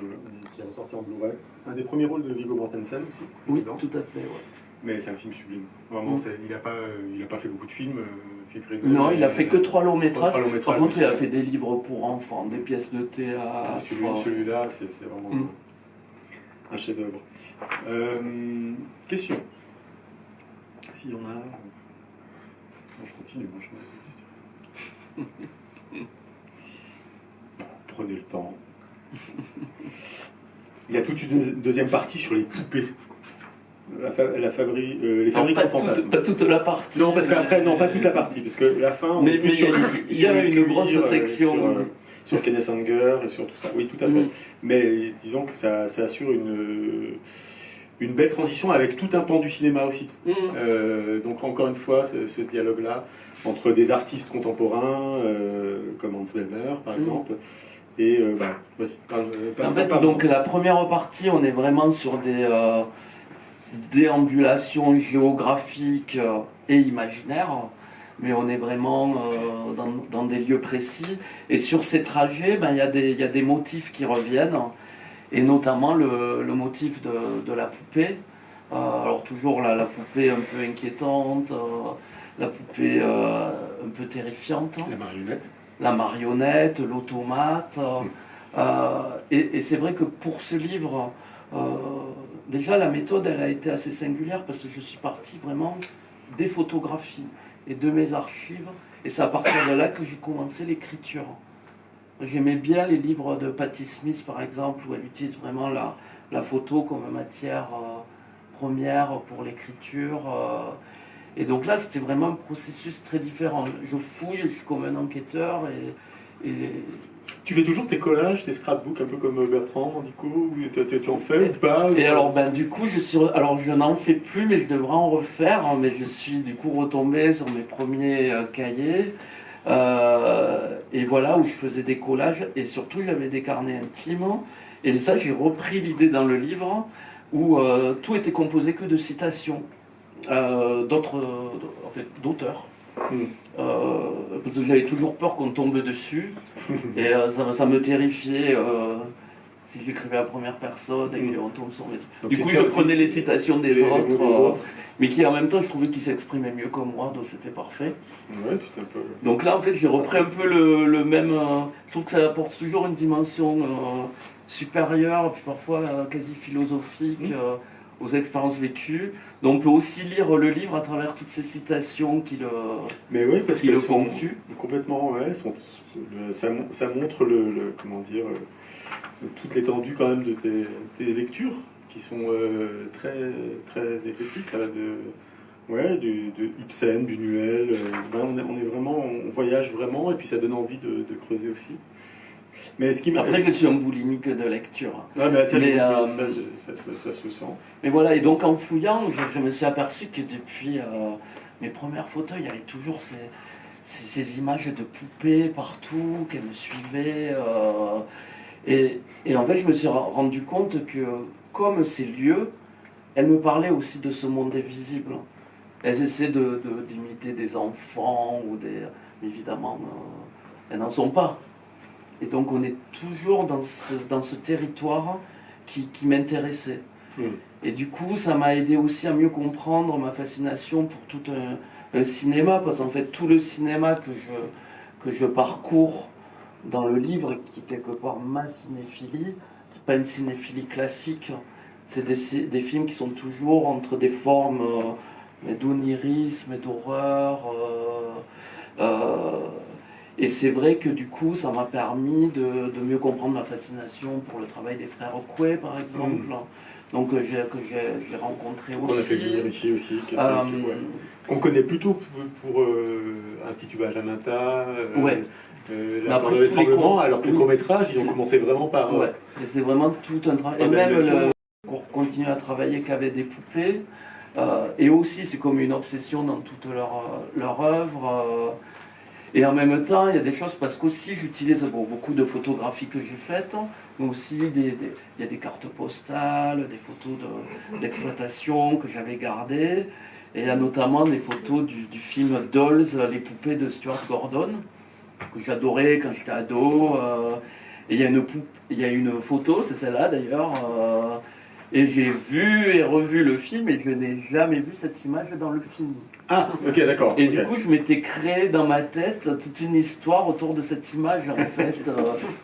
qui est ressorti en Blu-ray, un des premiers rôles de Viggo Mortensen aussi. Oui, tout à fait. Ouais. Mais c'est un film sublime. Vraiment, il n'a pas fait beaucoup de films. Non, il a fait que 3 longs métrages. Par contre, aussi. Il a fait des livres pour enfants, des pièces de théâtre. Celui-là, c'est vraiment un chef-d'œuvre. Question. S'il y en a. Bon, je continue, moi, je mets des questions. Prenez le temps. Il y a toute une deuxième partie sur les poupées. Les fabriques de fantasmes. Pas toute la partie. Non, parce qu'après, non, pas toute la partie. Parce que la fin, mais il y a une grosse section. Sur Kenneth Anger et sur tout ça. Oui, tout à fait. Mais disons que ça assure une belle transition avec tout un pan du cinéma aussi. Donc encore une fois, ce dialogue-là entre des artistes contemporains comme Hans Zimmer par exemple. Et vas-y, en fait, donc la première partie, on est vraiment sur des déambulations géographiques et imaginaires, mais on est vraiment dans des lieux précis. Et sur ces trajets, il y a des motifs qui reviennent, et notamment le motif de la poupée. Alors toujours la poupée un peu inquiétante, la poupée un peu terrifiante. La marionnette, l'automate. Et c'est vrai que pour ce livre, déjà la méthode elle a été assez singulière parce que je suis parti vraiment des photographies et de mes archives. Et c'est à partir de là que j'ai commencé l'écriture. J'aimais bien les livres de Patti Smith par exemple, où elle utilise vraiment la photo comme matière première pour l'écriture. Et donc là, c'était vraiment un processus très différent. Je fouille, je suis comme un enquêteur et... Tu fais toujours tes collages, tes scrapbooks, un peu comme Bertrand, Nico, tu en fais ou pas? Et alors, du coup, je n'en fais plus, mais je devrais en refaire. Mais je suis du coup retombé sur mes premiers cahiers. Et voilà, où je faisais des collages. Et surtout, j'avais des carnets intimes. Et ça, j'ai repris l'idée dans le livre, où tout était composé que de citations. D'auteurs. Parce que j'avais toujours peur qu'on tombe dessus et ça me terrifiait si j'écrivais à la première personne et qu'on tombe sur mes trucs. Du coup je prenais les citations des autres, mais qui en même temps je trouvais qu'ils s'exprimaient mieux que moi, donc c'était parfait. Ouais, tout un peu. Donc là en fait j'ai repris un peu le même, je trouve que ça apporte toujours une dimension supérieure, puis parfois quasi philosophique aux expériences vécues. Donc on peut aussi lire le livre à travers toutes ces citations qui le ponctuent. Complètement, ouais. Ça montre toute l'étendue quand même de tes lectures qui sont très, très éclectiques. Ça va de Ibsen, Buñuel. On voyage vraiment et puis ça donne envie de creuser aussi. Mais après, je suis un boulimique de lecture. Ah, mais ça se sent. Mais voilà, et donc en fouillant, je me suis aperçu que depuis mes premières photos, il y avait toujours ces images de poupées partout, qu'elles me suivaient. Et en fait, je me suis rendu compte que, comme ces lieux, elles me parlaient aussi de ce monde invisible. Elles essaient d'imiter des enfants, évidemment, elles n'en sont pas. Et donc on est toujours dans ce territoire qui m'intéressait. Et du coup, ça m'a aidé aussi à mieux comprendre ma fascination pour tout un cinéma, parce qu'en fait, tout le cinéma que je parcours dans le livre, qui est quelque part ma cinéphilie, c'est pas une cinéphilie classique, c'est des films qui sont toujours entre des formes d'onirisme et d'horreur. Et c'est vrai que du coup, ça m'a permis de mieux comprendre ma fascination pour le travail des frères Coué, par exemple. Donc que j'ai rencontré aussi. On a fait venir ici aussi. Qu'on connaît plutôt pour Institut Benjamin-Ta, la Forêt des Tremblements, alors que le court-métrage, ils ont commencé vraiment par... Ouais, et c'est vraiment tout un travail. Et même pour continuer à travailler qu'avec des poupées. Et aussi, c'est comme une obsession dans toute leur œuvre. Et en même temps, il y a des choses, parce qu'aussi j'utilise beaucoup de photographies que j'ai faites, mais aussi il y a des cartes postales, des photos d'exploitation que j'avais gardées, et il y a notamment des photos du film Dolls, les poupées de Stuart Gordon, que j'adorais quand j'étais ado. Et il y a une photo, c'est celle-là d'ailleurs, et j'ai vu et revu le film, et je n'ai jamais vu cette image dans le film. Ah, ok, d'accord. Et du coup, je m'étais créé dans ma tête toute une histoire autour de cette image, en fait,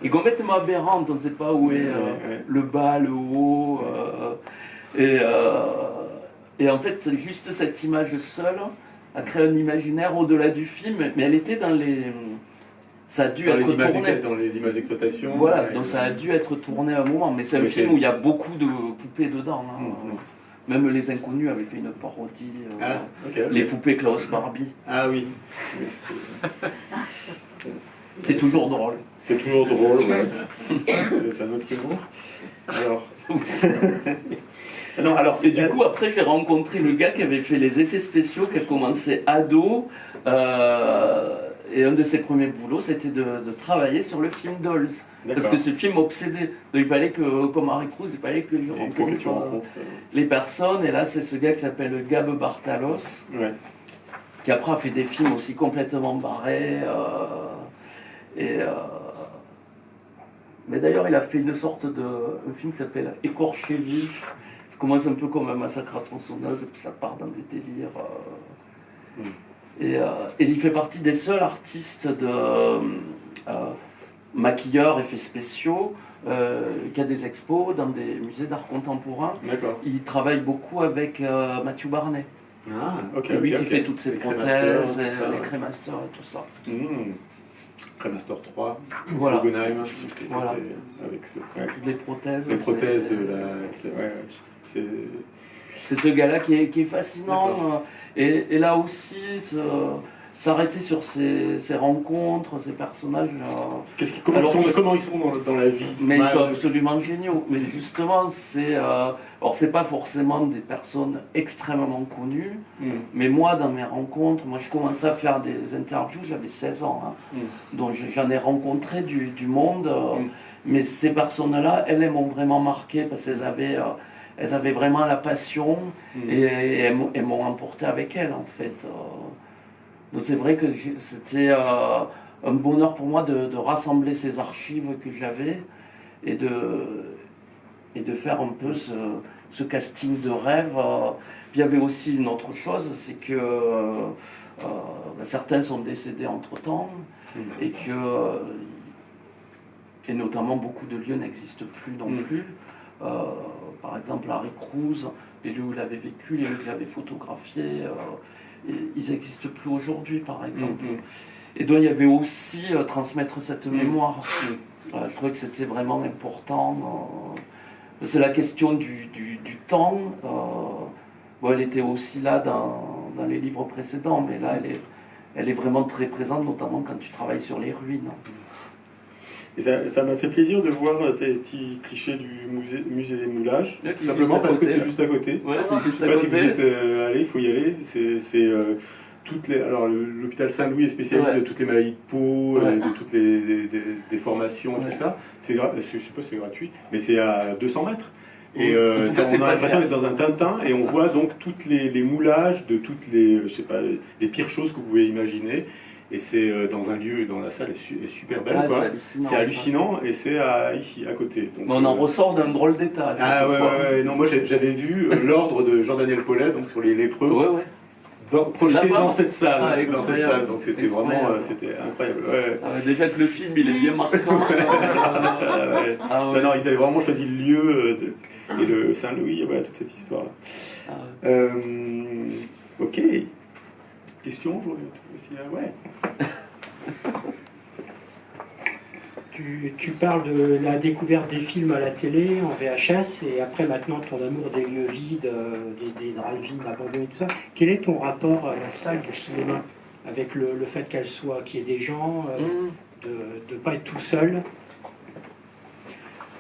et complètement aberrante. On ne sait pas où est le bas, le haut. Et en fait, juste cette image seule a créé un imaginaire au-delà du film, mais elle était dans les... Ça a dû être tourné. Dans les images d'exploitation. Voilà, donc ça a dû être tourné à un moment, mais c'est un film où il y a beaucoup de poupées dedans. Même Les Inconnus avaient fait une parodie, Les poupées Klaus Barbie. Ah oui. C'est toujours drôle. C'est toujours drôle, ouais. C'est un autre humour. Alors... non, alors et du coup, après, j'ai rencontré le gars qui avait fait les effets spéciaux, qui a commencé ado. Et un de ses premiers boulots, c'était de travailler sur le film Dolls. Parce que ce film m'obsédait. Donc il fallait que, comme Harry Cruz, il fallait que je rencontre les personnes. Et là, c'est ce gars qui s'appelle Gab Bartalos, qui après a fait des films aussi complètement barrés. Mais d'ailleurs, il a fait une sorte un film qui s'appelle Écorché vif. Ça commence un peu comme un massacre à tronçonneuse, et puis ça part dans des délires. Et il fait partie des seuls artistes de maquilleurs, effets spéciaux, qui a des expos dans des musées d'art contemporain. Il travaille beaucoup avec Matthew Barney. Ah, ok. Lui qui fait toutes ses prothèses, les crémasters et tout ça. Crémaster 3, voilà. Guggenheim, voilà. avec les prothèses. Les prothèses de la... C'est ce gars-là qui est fascinant. Et là aussi, s'arrêter sur ces rencontres, ces personnages. Comment ils sont dans la vie? Mais ils sont absolument géniaux. Mais justement, alors c'est pas forcément des personnes extrêmement connues, mais moi, dans mes rencontres, je commençais à faire des interviews, j'avais 16 ans, donc j'en ai rencontré du monde, mais ces personnes-là, elles m'ont vraiment marqué parce qu'elles avaient vraiment la passion et elles m'ont emporté avec elles, en fait. Donc c'est vrai que c'était un bonheur pour moi de rassembler ces archives que j'avais et de faire un peu ce casting de rêve. Puis il y avait aussi une autre chose, c'est que certains sont décédés entre-temps et notamment beaucoup de lieux n'existent plus non plus. Par exemple, Harry Cruz, les lieux où il avait vécu, les lieux que j'avais photographiés, ils n'existent plus aujourd'hui, par exemple. Et donc il y avait aussi transmettre cette mémoire. Je trouvais que c'était vraiment important. C'est la question du temps. Elle était aussi là dans les livres précédents, mais là elle est vraiment très présente, notamment quand tu travailles sur les ruines. Et ça m'a fait plaisir de voir tes petits clichés du musée des moulages, tout simplement parce que c'est juste à côté. Ouais, je ne sais pas si vous êtes allé, il faut y aller. Alors l'hôpital Saint-Louis est spécialisé de toutes les maladies de peau, de toutes les déformations et tout ça. Je ne sais pas si c'est gratuit, mais c'est à 200 mètres. Et on a l'impression d'être dans un Tintin et on voit donc tous les moulages de toutes les pires choses que vous pouvez imaginer. Et c'est dans un lieu, dans la salle est super belle, Ah, quoi. hallucinant. C'est hallucinant, et c'est ici, à côté. Donc, Mais on en ressort d'un drôle d'état. Ah ouais, fois. ouais, non, moi j'avais vu l'ordre de Jean-Daniel Paulet, donc sur les lépreux, Ouais, ouais. projeté Là-bas. dans cette salle, Ah, dans cette incroyable. salle. Donc c'était vraiment, Incroyable. c'était incroyable. Ouais. Ah ouais, déjà que le film, il est bien marquant. Ouais. Ah ouais. Non, non, ils avaient vraiment choisi le lieu et le Saint-Louis, voilà, toute cette histoire. Ah ouais. Ok. Question, ouais. Tu parles de la découverte des films à la télé, en VHS, et après maintenant ton amour des lieux vides, des drive-in abandonnés, tout ça. Quel est ton rapport à la salle de cinéma, avec le fait qu'elle soit, qu'il y ait des gens, de ne pas être tout seul?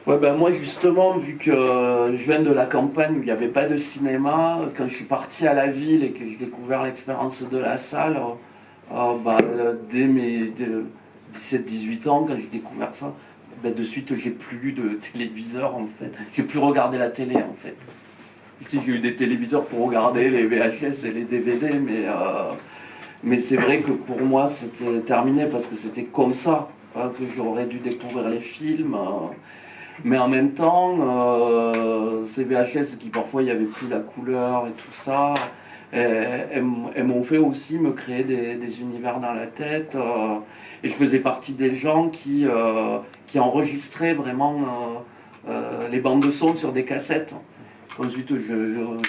Ouais, ben moi justement, vu que je viens de la campagne où il n'y avait pas de cinéma, quand je suis parti à la ville et que j'ai découvert l'expérience de la salle, dès mes 17-18 ans, quand j'ai découvert ça, de suite j'ai plus eu de téléviseur en fait. J'ai plus regardé la télé en fait. Tu sais, j'ai eu des téléviseurs pour regarder les VHS et les DVD, mais c'est vrai que pour moi c'était terminé parce que c'était comme ça que j'aurais dû découvrir les films. Mais en même temps, ces VHS qui parfois il n'y avait plus la couleur et tout ça, elles m'ont fait aussi me créer des univers dans la tête. Et je faisais partie des gens qui enregistraient vraiment les bandes de son sur des cassettes. Ensuite,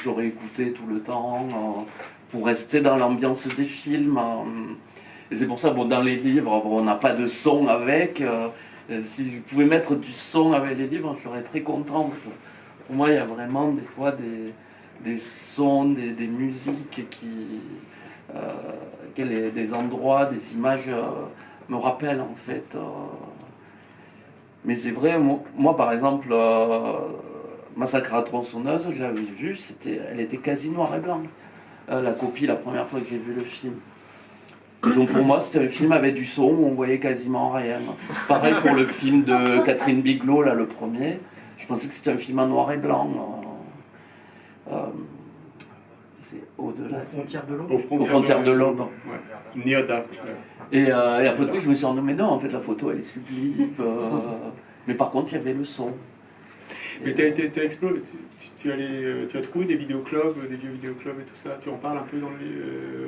j'aurais écouté tout le temps pour rester dans l'ambiance des films. Et c'est pour ça, bon, dans les livres, on n'a pas de son avec. Si je pouvais mettre du son avec les livres, je serais très content. Parce que pour moi, il y a vraiment des fois des sons, des musiques des endroits, des images me rappellent en fait. Mais c'est vrai, moi par exemple, Massacre à la tronçonneuse, j'avais vu, elle était quasi noir et blanc. La copie, la première fois que j'ai vu le film. Et donc pour moi, c'était un film avec du son où on voyait quasiment rien. Pareil pour le film de Catherine Bigelow, là, le premier. Je pensais que c'était un film en noir et blanc. C'est au-delà. Aux frontières de l'eau. Aux frontières de l'Aube. Ouais. Nioda. Et après coup, je me suis rendu, mais non, en fait, la photo, elle est sublime. Mais par contre, il y avait le son. Mais t'as exploré, tu as trouvé des vidéoclubs, des vieux vidéoclubs et tout ça. Tu en parles un peu dans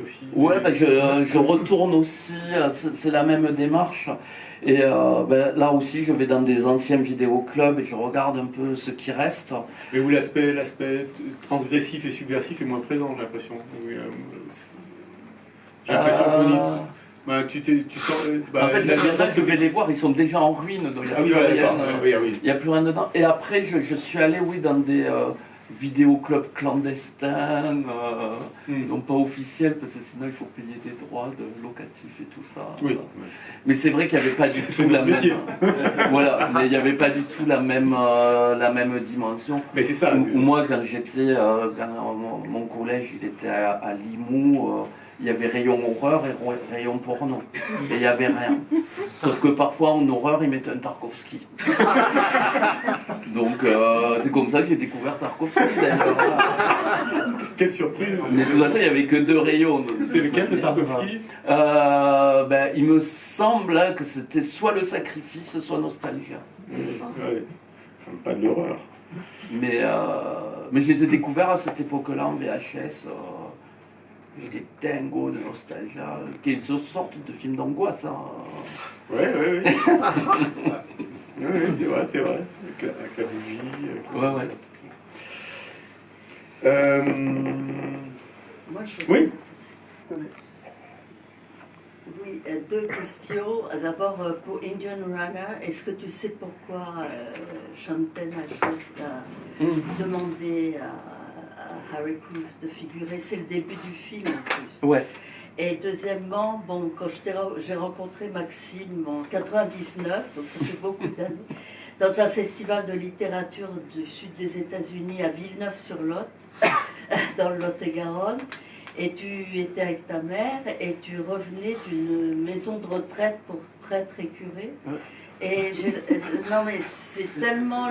aussi. Ouais, je retourne aussi, c'est la même démarche. Et là aussi, je vais dans des anciens vidéoclubs et je regarde un peu ce qui reste. Mais où l'aspect transgressif et subversif est moins présent, j'ai l'impression. J'ai l'impression qu'on tu sens. En fait, je vais les voir, ils sont déjà en ruine. Donc il n'y a plus rien dedans. Et après, je suis allé, oui, dans des vidéoclubs clandestins, non pas officiels, parce que sinon il faut payer des droits locatifs et tout ça. Oui. Mais c'est vrai qu'il n'y avait pas du tout la même. Voilà, mais il n'y avait pas du tout la même dimension. Mais c'est ça. Moi, quand j'étais, mon collège, il était à Limoux. Il y avait rayon horreur et rayon porno. Et il n'y avait rien. Sauf que parfois en horreur, ils mettaient un Tarkovsky. Donc c'est comme ça que j'ai découvert Tarkovsky d'ailleurs. Quelle surprise. Mais de toute façon, il n'y avait que 2 rayons. C'est lequel de Tarkovsky? Il me semble que c'était soit Le Sacrifice, soit Nostalgia. Ouais. Pas de l'horreur. Mais je les ai découverts à cette époque-là en VHS. J'étais dingo de Nostalgia, qui est une sorte de film d'angoisse. Hein. Ouais. Oui, c'est vrai. Avec la bougie. Moi, Oui. Oui, 2 questions. D'abord, pour Indian Runner, est-ce que tu sais pourquoi Shanten a demandé à Harry Cruz de figurer? C'est le début du film en plus. Ouais. Et deuxièmement, quand j'ai rencontré Maxime en 99, donc ça fait beaucoup d'années, dans un festival de littérature du sud des États-Unis à Villeneuve-sur-Lot, dans le Lot-et-Garonne, et tu étais avec ta mère et tu revenais d'une maison de retraite pour prêtres et curés. Et non mais c'est tellement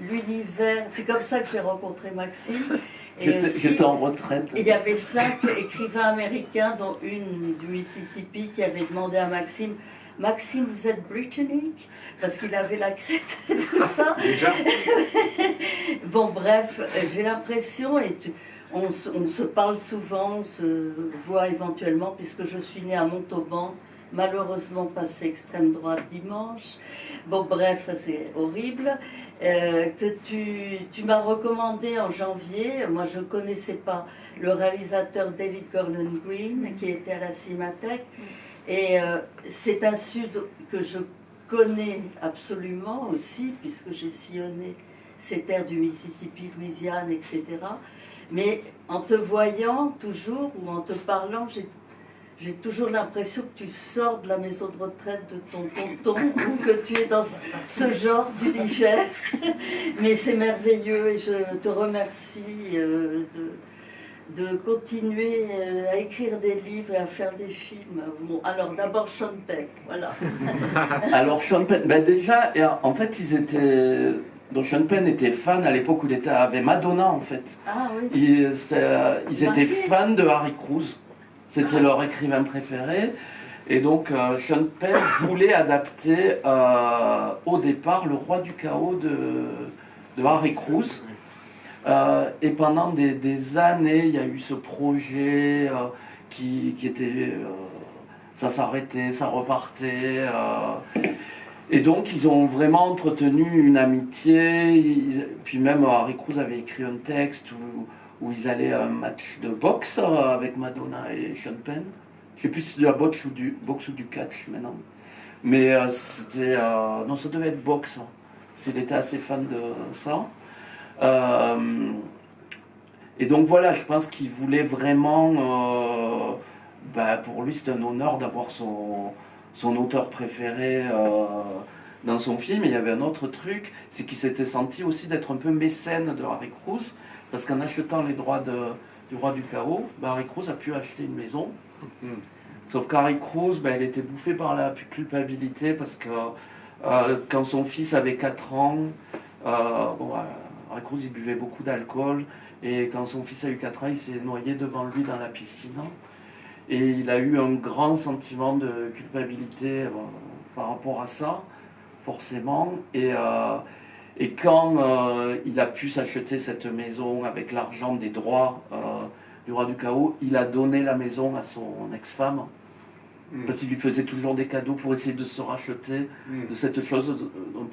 l'univers, c'est comme ça que j'ai rencontré Maxime. J'étais en retraite. Il y avait 5 écrivains américains, dont une du Mississippi, qui avait demandé à Maxime, Maxime, vous êtes britannique? Parce qu'il avait la crête et tout ça. Déjà. Bon, bref, j'ai l'impression, on se parle souvent, on se voit éventuellement, puisque je suis née à Montauban, malheureusement passé extrême droite dimanche. Bon, bref, ça c'est horrible. Que tu m'as recommandé en janvier, moi je ne connaissais pas le réalisateur David Gordon Green, qui était à la Cinémathèque. Et c'est un sud que je connais absolument aussi, puisque j'ai sillonné ces terres du Mississippi, Louisiane, etc. Mais en te voyant toujours, ou en te parlant, j'ai toujours l'impression que tu sors de la maison de retraite de ton tonton, ou que tu es dans ce genre d'univers. Mais c'est merveilleux et je te remercie de continuer à écrire des livres et à faire des films. Bon, alors d'abord Sean Penn, voilà. Alors Sean Penn, ben déjà, en fait, donc Sean Penn était fan à l'époque où il était avec Madonna, en fait. Ah oui. Ils étaient fans de Harry Cruz. C'était leur écrivain préféré. Et donc Sean Penn voulait adapter au départ Le Roi du Chaos de Harry Cruz. Et pendant des années, il y a eu ce projet qui était... ça s'arrêtait, ça repartait. Et donc, ils ont vraiment entretenu une amitié. Puis même, Harry Cruz avait écrit un texte où ils allaient à un match de boxe avec Madonna et Sean Penn. Je ne sais plus si c'est de la boxe ou du catch maintenant. Mais c'était... non, ça devait être boxe. Il était assez fan de ça. Et donc voilà, je pense qu'il voulait vraiment... pour lui, c'est un honneur d'avoir son auteur préféré dans son film. Et il y avait un autre truc, c'est qu'il s'était senti aussi d'être un peu mécène de Harry Cruz, parce qu'en achetant les droits du Roi du Chaos, Harry Cruz a pu acheter une maison. Sauf qu'Harry Cruz, il était bouffé par la culpabilité, parce que quand son fils avait 4 ans, Harry Cruz il buvait beaucoup d'alcool, et quand son fils a eu 4 ans, il s'est noyé devant lui dans la piscine. Et il a eu un grand sentiment de culpabilité par rapport à ça, forcément. Et quand il a pu s'acheter cette maison avec l'argent des droits du Roi du Chaos, il a donné la maison à son ex-femme. Parce qu'il lui faisait toujours des cadeaux pour essayer de se racheter de cette chose dont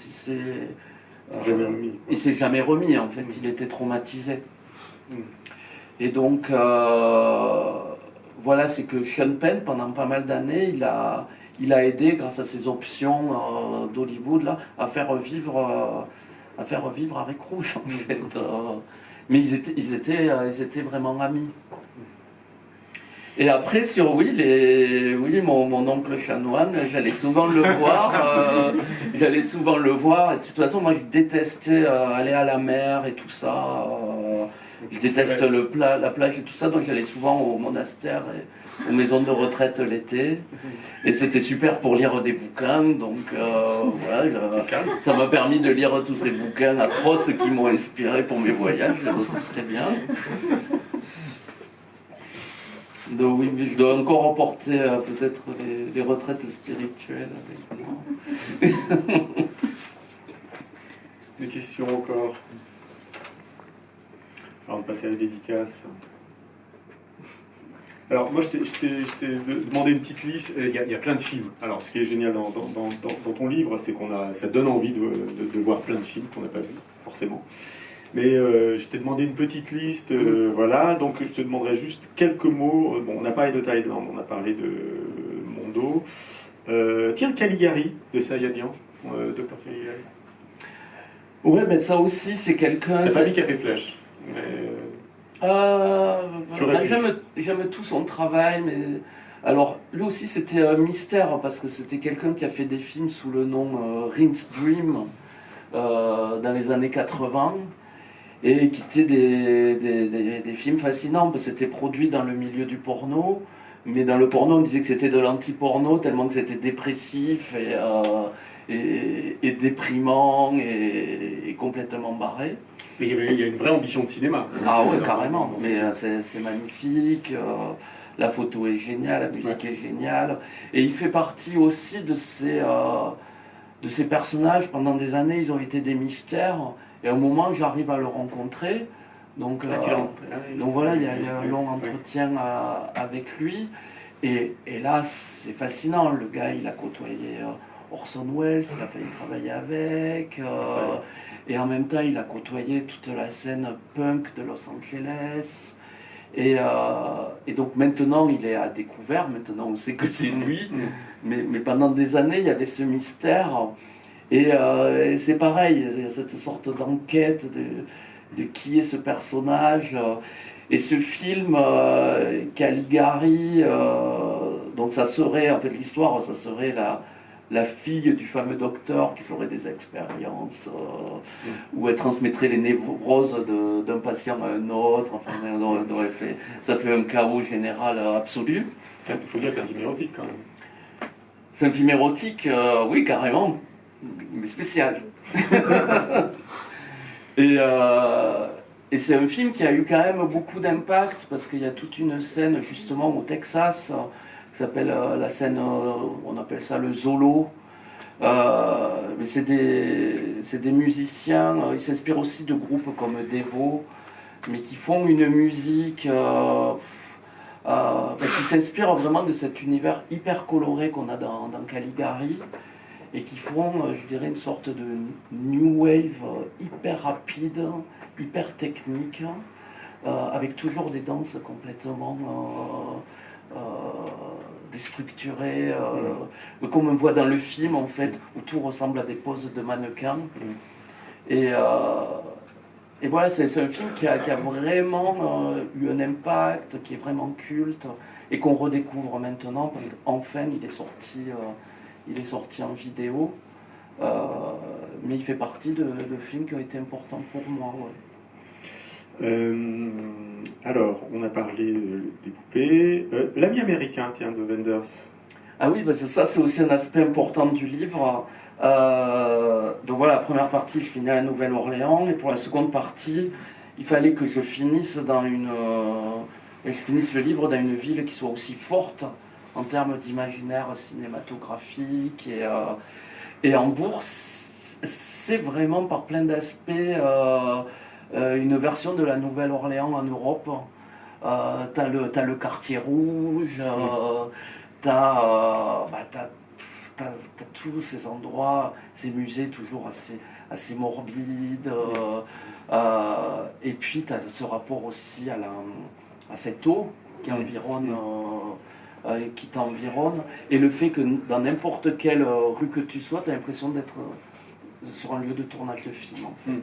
il s'est jamais remis. En fait, il était traumatisé. Et donc... voilà, c'est que Sean Penn, pendant pas mal d'années, il a aidé, grâce à ses options d'Hollywood, là, à faire revivre Harry Cruz, en fait. Mais ils étaient vraiment amis. Et après, sur mon oncle chanoine, j'allais souvent le voir. Et de toute façon, moi, je détestais aller à la mer et tout ça. Je déteste la plage et tout ça, donc j'allais souvent au monastère et aux maisons de retraite l'été. Et c'était super pour lire des bouquins, donc ça m'a permis de lire tous ces bouquins atroces qui m'ont inspiré pour mes voyages, c'est très bien. Donc oui, mais je dois encore emporter peut-être les retraites spirituelles avec moi. Des questions encore avant de passer à la dédicace. Alors moi je t'ai demandé une petite liste, il y a plein de films. Alors ce qui est génial dans ton livre, c'est ça donne envie de voir plein de films qu'on n'a pas vus, forcément. Mais je t'ai demandé une petite liste, voilà, donc je te demanderai juste quelques mots. Bon, on a parlé de Thaïlande, on a parlé de Mondo. Tiens, Caligari de Sayadian, Dr Caligari. Ouais, mais ça aussi c'est quelqu'un... T'as pas dit qu'il a fait Flash. Mais j'aime tout son travail, mais alors lui aussi c'était un mystère parce que c'était quelqu'un qui a fait des films sous le nom Rince Dream dans les années 80 et qui étaient des films fascinants parce que c'était produit dans le milieu du porno, mais dans le porno on disait que c'était de l'anti-porno tellement que c'était dépressif est déprimant et complètement barré. Mais il y a une vraie ambition de cinéma. Ah ouais, carrément. Mais c'est magnifique. La photo est géniale, la musique est géniale. Et il fait partie aussi de ces personnages. Pendant des années, ils ont été des mystères. Et au moment, j'arrive à le rencontrer. Donc voilà, il y a un long entretien avec lui. Et là, c'est fascinant. Le gars, il a côtoyé Orson Welles, il a failli travailler avec. Et en même temps, il a côtoyé toute la scène punk de Los Angeles. Et donc maintenant, il est à découvert. Maintenant, on sait que c'est lui. Mais pendant des années, il y avait ce mystère. Et c'est pareil, il y a cette sorte d'enquête de qui est ce personnage. Et ce film, Caligari, donc ça serait, en fait l'histoire, ça serait la fille du fameux docteur qui ferait des expériences, où elle transmettrait les névroses d'un patient à un autre. Enfin, ça fait un chaos général absolu. Il faut dire que c'est un film érotique quand même. C'est un film érotique, oui, carrément, mais spécial. Et c'est un film qui a eu quand même beaucoup d'impact parce qu'il y a toute une scène justement au Texas qui s'appelle la scène, on appelle ça le Zolo. Mais c'est des musiciens, ils s'inspirent aussi de groupes comme Devo, mais qui font une musique qui s'inspire vraiment de cet univers hyper coloré qu'on a dans Caligari. Et qui font, je dirais, une sorte de new wave hyper rapide, hyper technique, avec toujours des danses complètement déstructurées, comme on voit dans le film, en fait, où tout ressemble à des poses de mannequins. Et voilà, c'est un film qui a vraiment eu un impact, qui est vraiment culte, et qu'on redécouvre maintenant, parce qu'enfin, il est sorti en vidéo, mais il fait partie de films qui ont été importants pour moi. Ouais. Alors, on a parlé des poupées. L'ami américain, tiens, de Wenders. Ah oui, parce que ça, c'est aussi un aspect important du livre. Donc voilà, la première partie, je finis à la Nouvelle-Orléans, et pour la seconde partie, il fallait que je finisse le livre dans une ville qui soit aussi forte en termes d'imaginaire cinématographique. Et Hambourg, c'est vraiment par plein d'aspects une version de la Nouvelle-Orléans en Europe. T'as le quartier rouge, t'as tous ces endroits, ces musées toujours assez morbides. Et puis t'as ce rapport aussi à cette eau qui environne... qui t'environne, et le fait que dans n'importe quelle rue que tu sois, tu as l'impression d'être sur un lieu de tournage de film, en fait.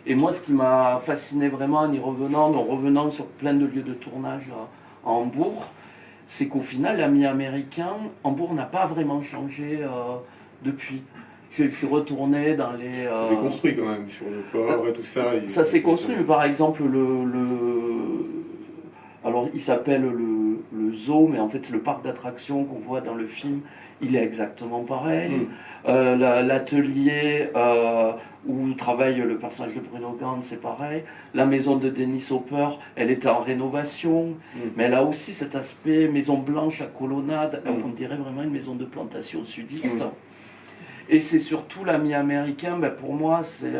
Et moi, ce qui m'a fasciné vraiment en y revenant sur plein de lieux de tournage à Hambourg, c'est qu'au final, l'ami américain, Hambourg n'a pas vraiment changé depuis. Je suis retourné dans les... Ça s'est construit quand même, sur le port et tout ça. Ça s'est construit, mais par exemple, alors, il s'appelle le zoo, mais en fait, le parc d'attractions qu'on voit dans le film, il est exactement pareil. L'atelier où travaille le personnage de Bruno Gant, c'est pareil. La maison de Dennis Hopper, elle était en rénovation, mais elle a aussi cet aspect maison blanche à colonnade, on dirait vraiment une maison de plantation sudiste. Et c'est surtout l'ami américain, pour moi, c'est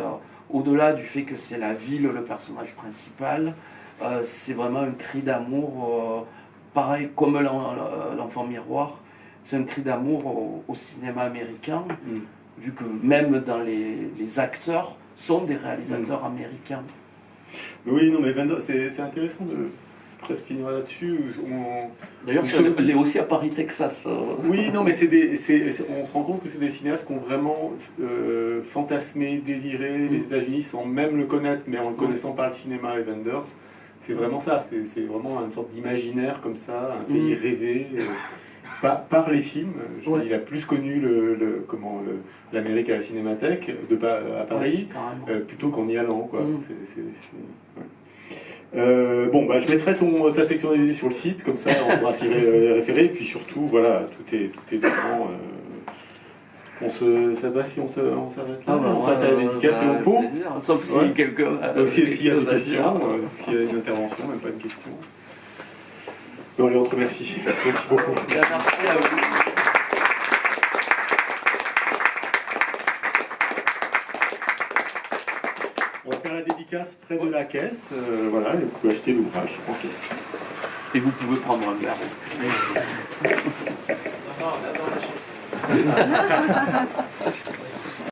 au-delà du fait que c'est la ville, le personnage principal, c'est vraiment un cri d'amour, pareil comme l'enfant miroir, c'est un cri d'amour au cinéma américain, vu que même dans les acteurs sont des réalisateurs américains. Oui, non, mais c'est intéressant de presque finir là-dessus. D'ailleurs, il est aussi à Paris, Texas. Oui, non, mais on se rend compte que c'est des cinéastes qui ont vraiment fantasmé, déliré les États-Unis sans même le connaître, mais en le connaissant par le cinéma et Wenders. C'est vraiment ça, c'est vraiment une sorte d'imaginaire comme ça, un pays rêvé par les films. Il a plus connu l'Amérique à la Cinémathèque à Paris plutôt qu'en y allant, quoi. Je mettrai ta section DVD sur le site, comme ça on pourra s'y référer, et puis surtout, voilà, tout est dedans. Ça va si on s'arrête là, Ah bah, on passe à la dédicace et au pot. Sauf si Ouais. quelqu'un. Aussi, s'il y a des quelque chose à questions, dire. s'il y a une intervention, même pas une question. Bon, allez, on te remercie. Merci beaucoup. Bien, merci à vous. On va faire la dédicace près de la caisse. Voilà, et vous pouvez acheter l'ouvrage en caisse. Et vous pouvez prendre un verre aussi.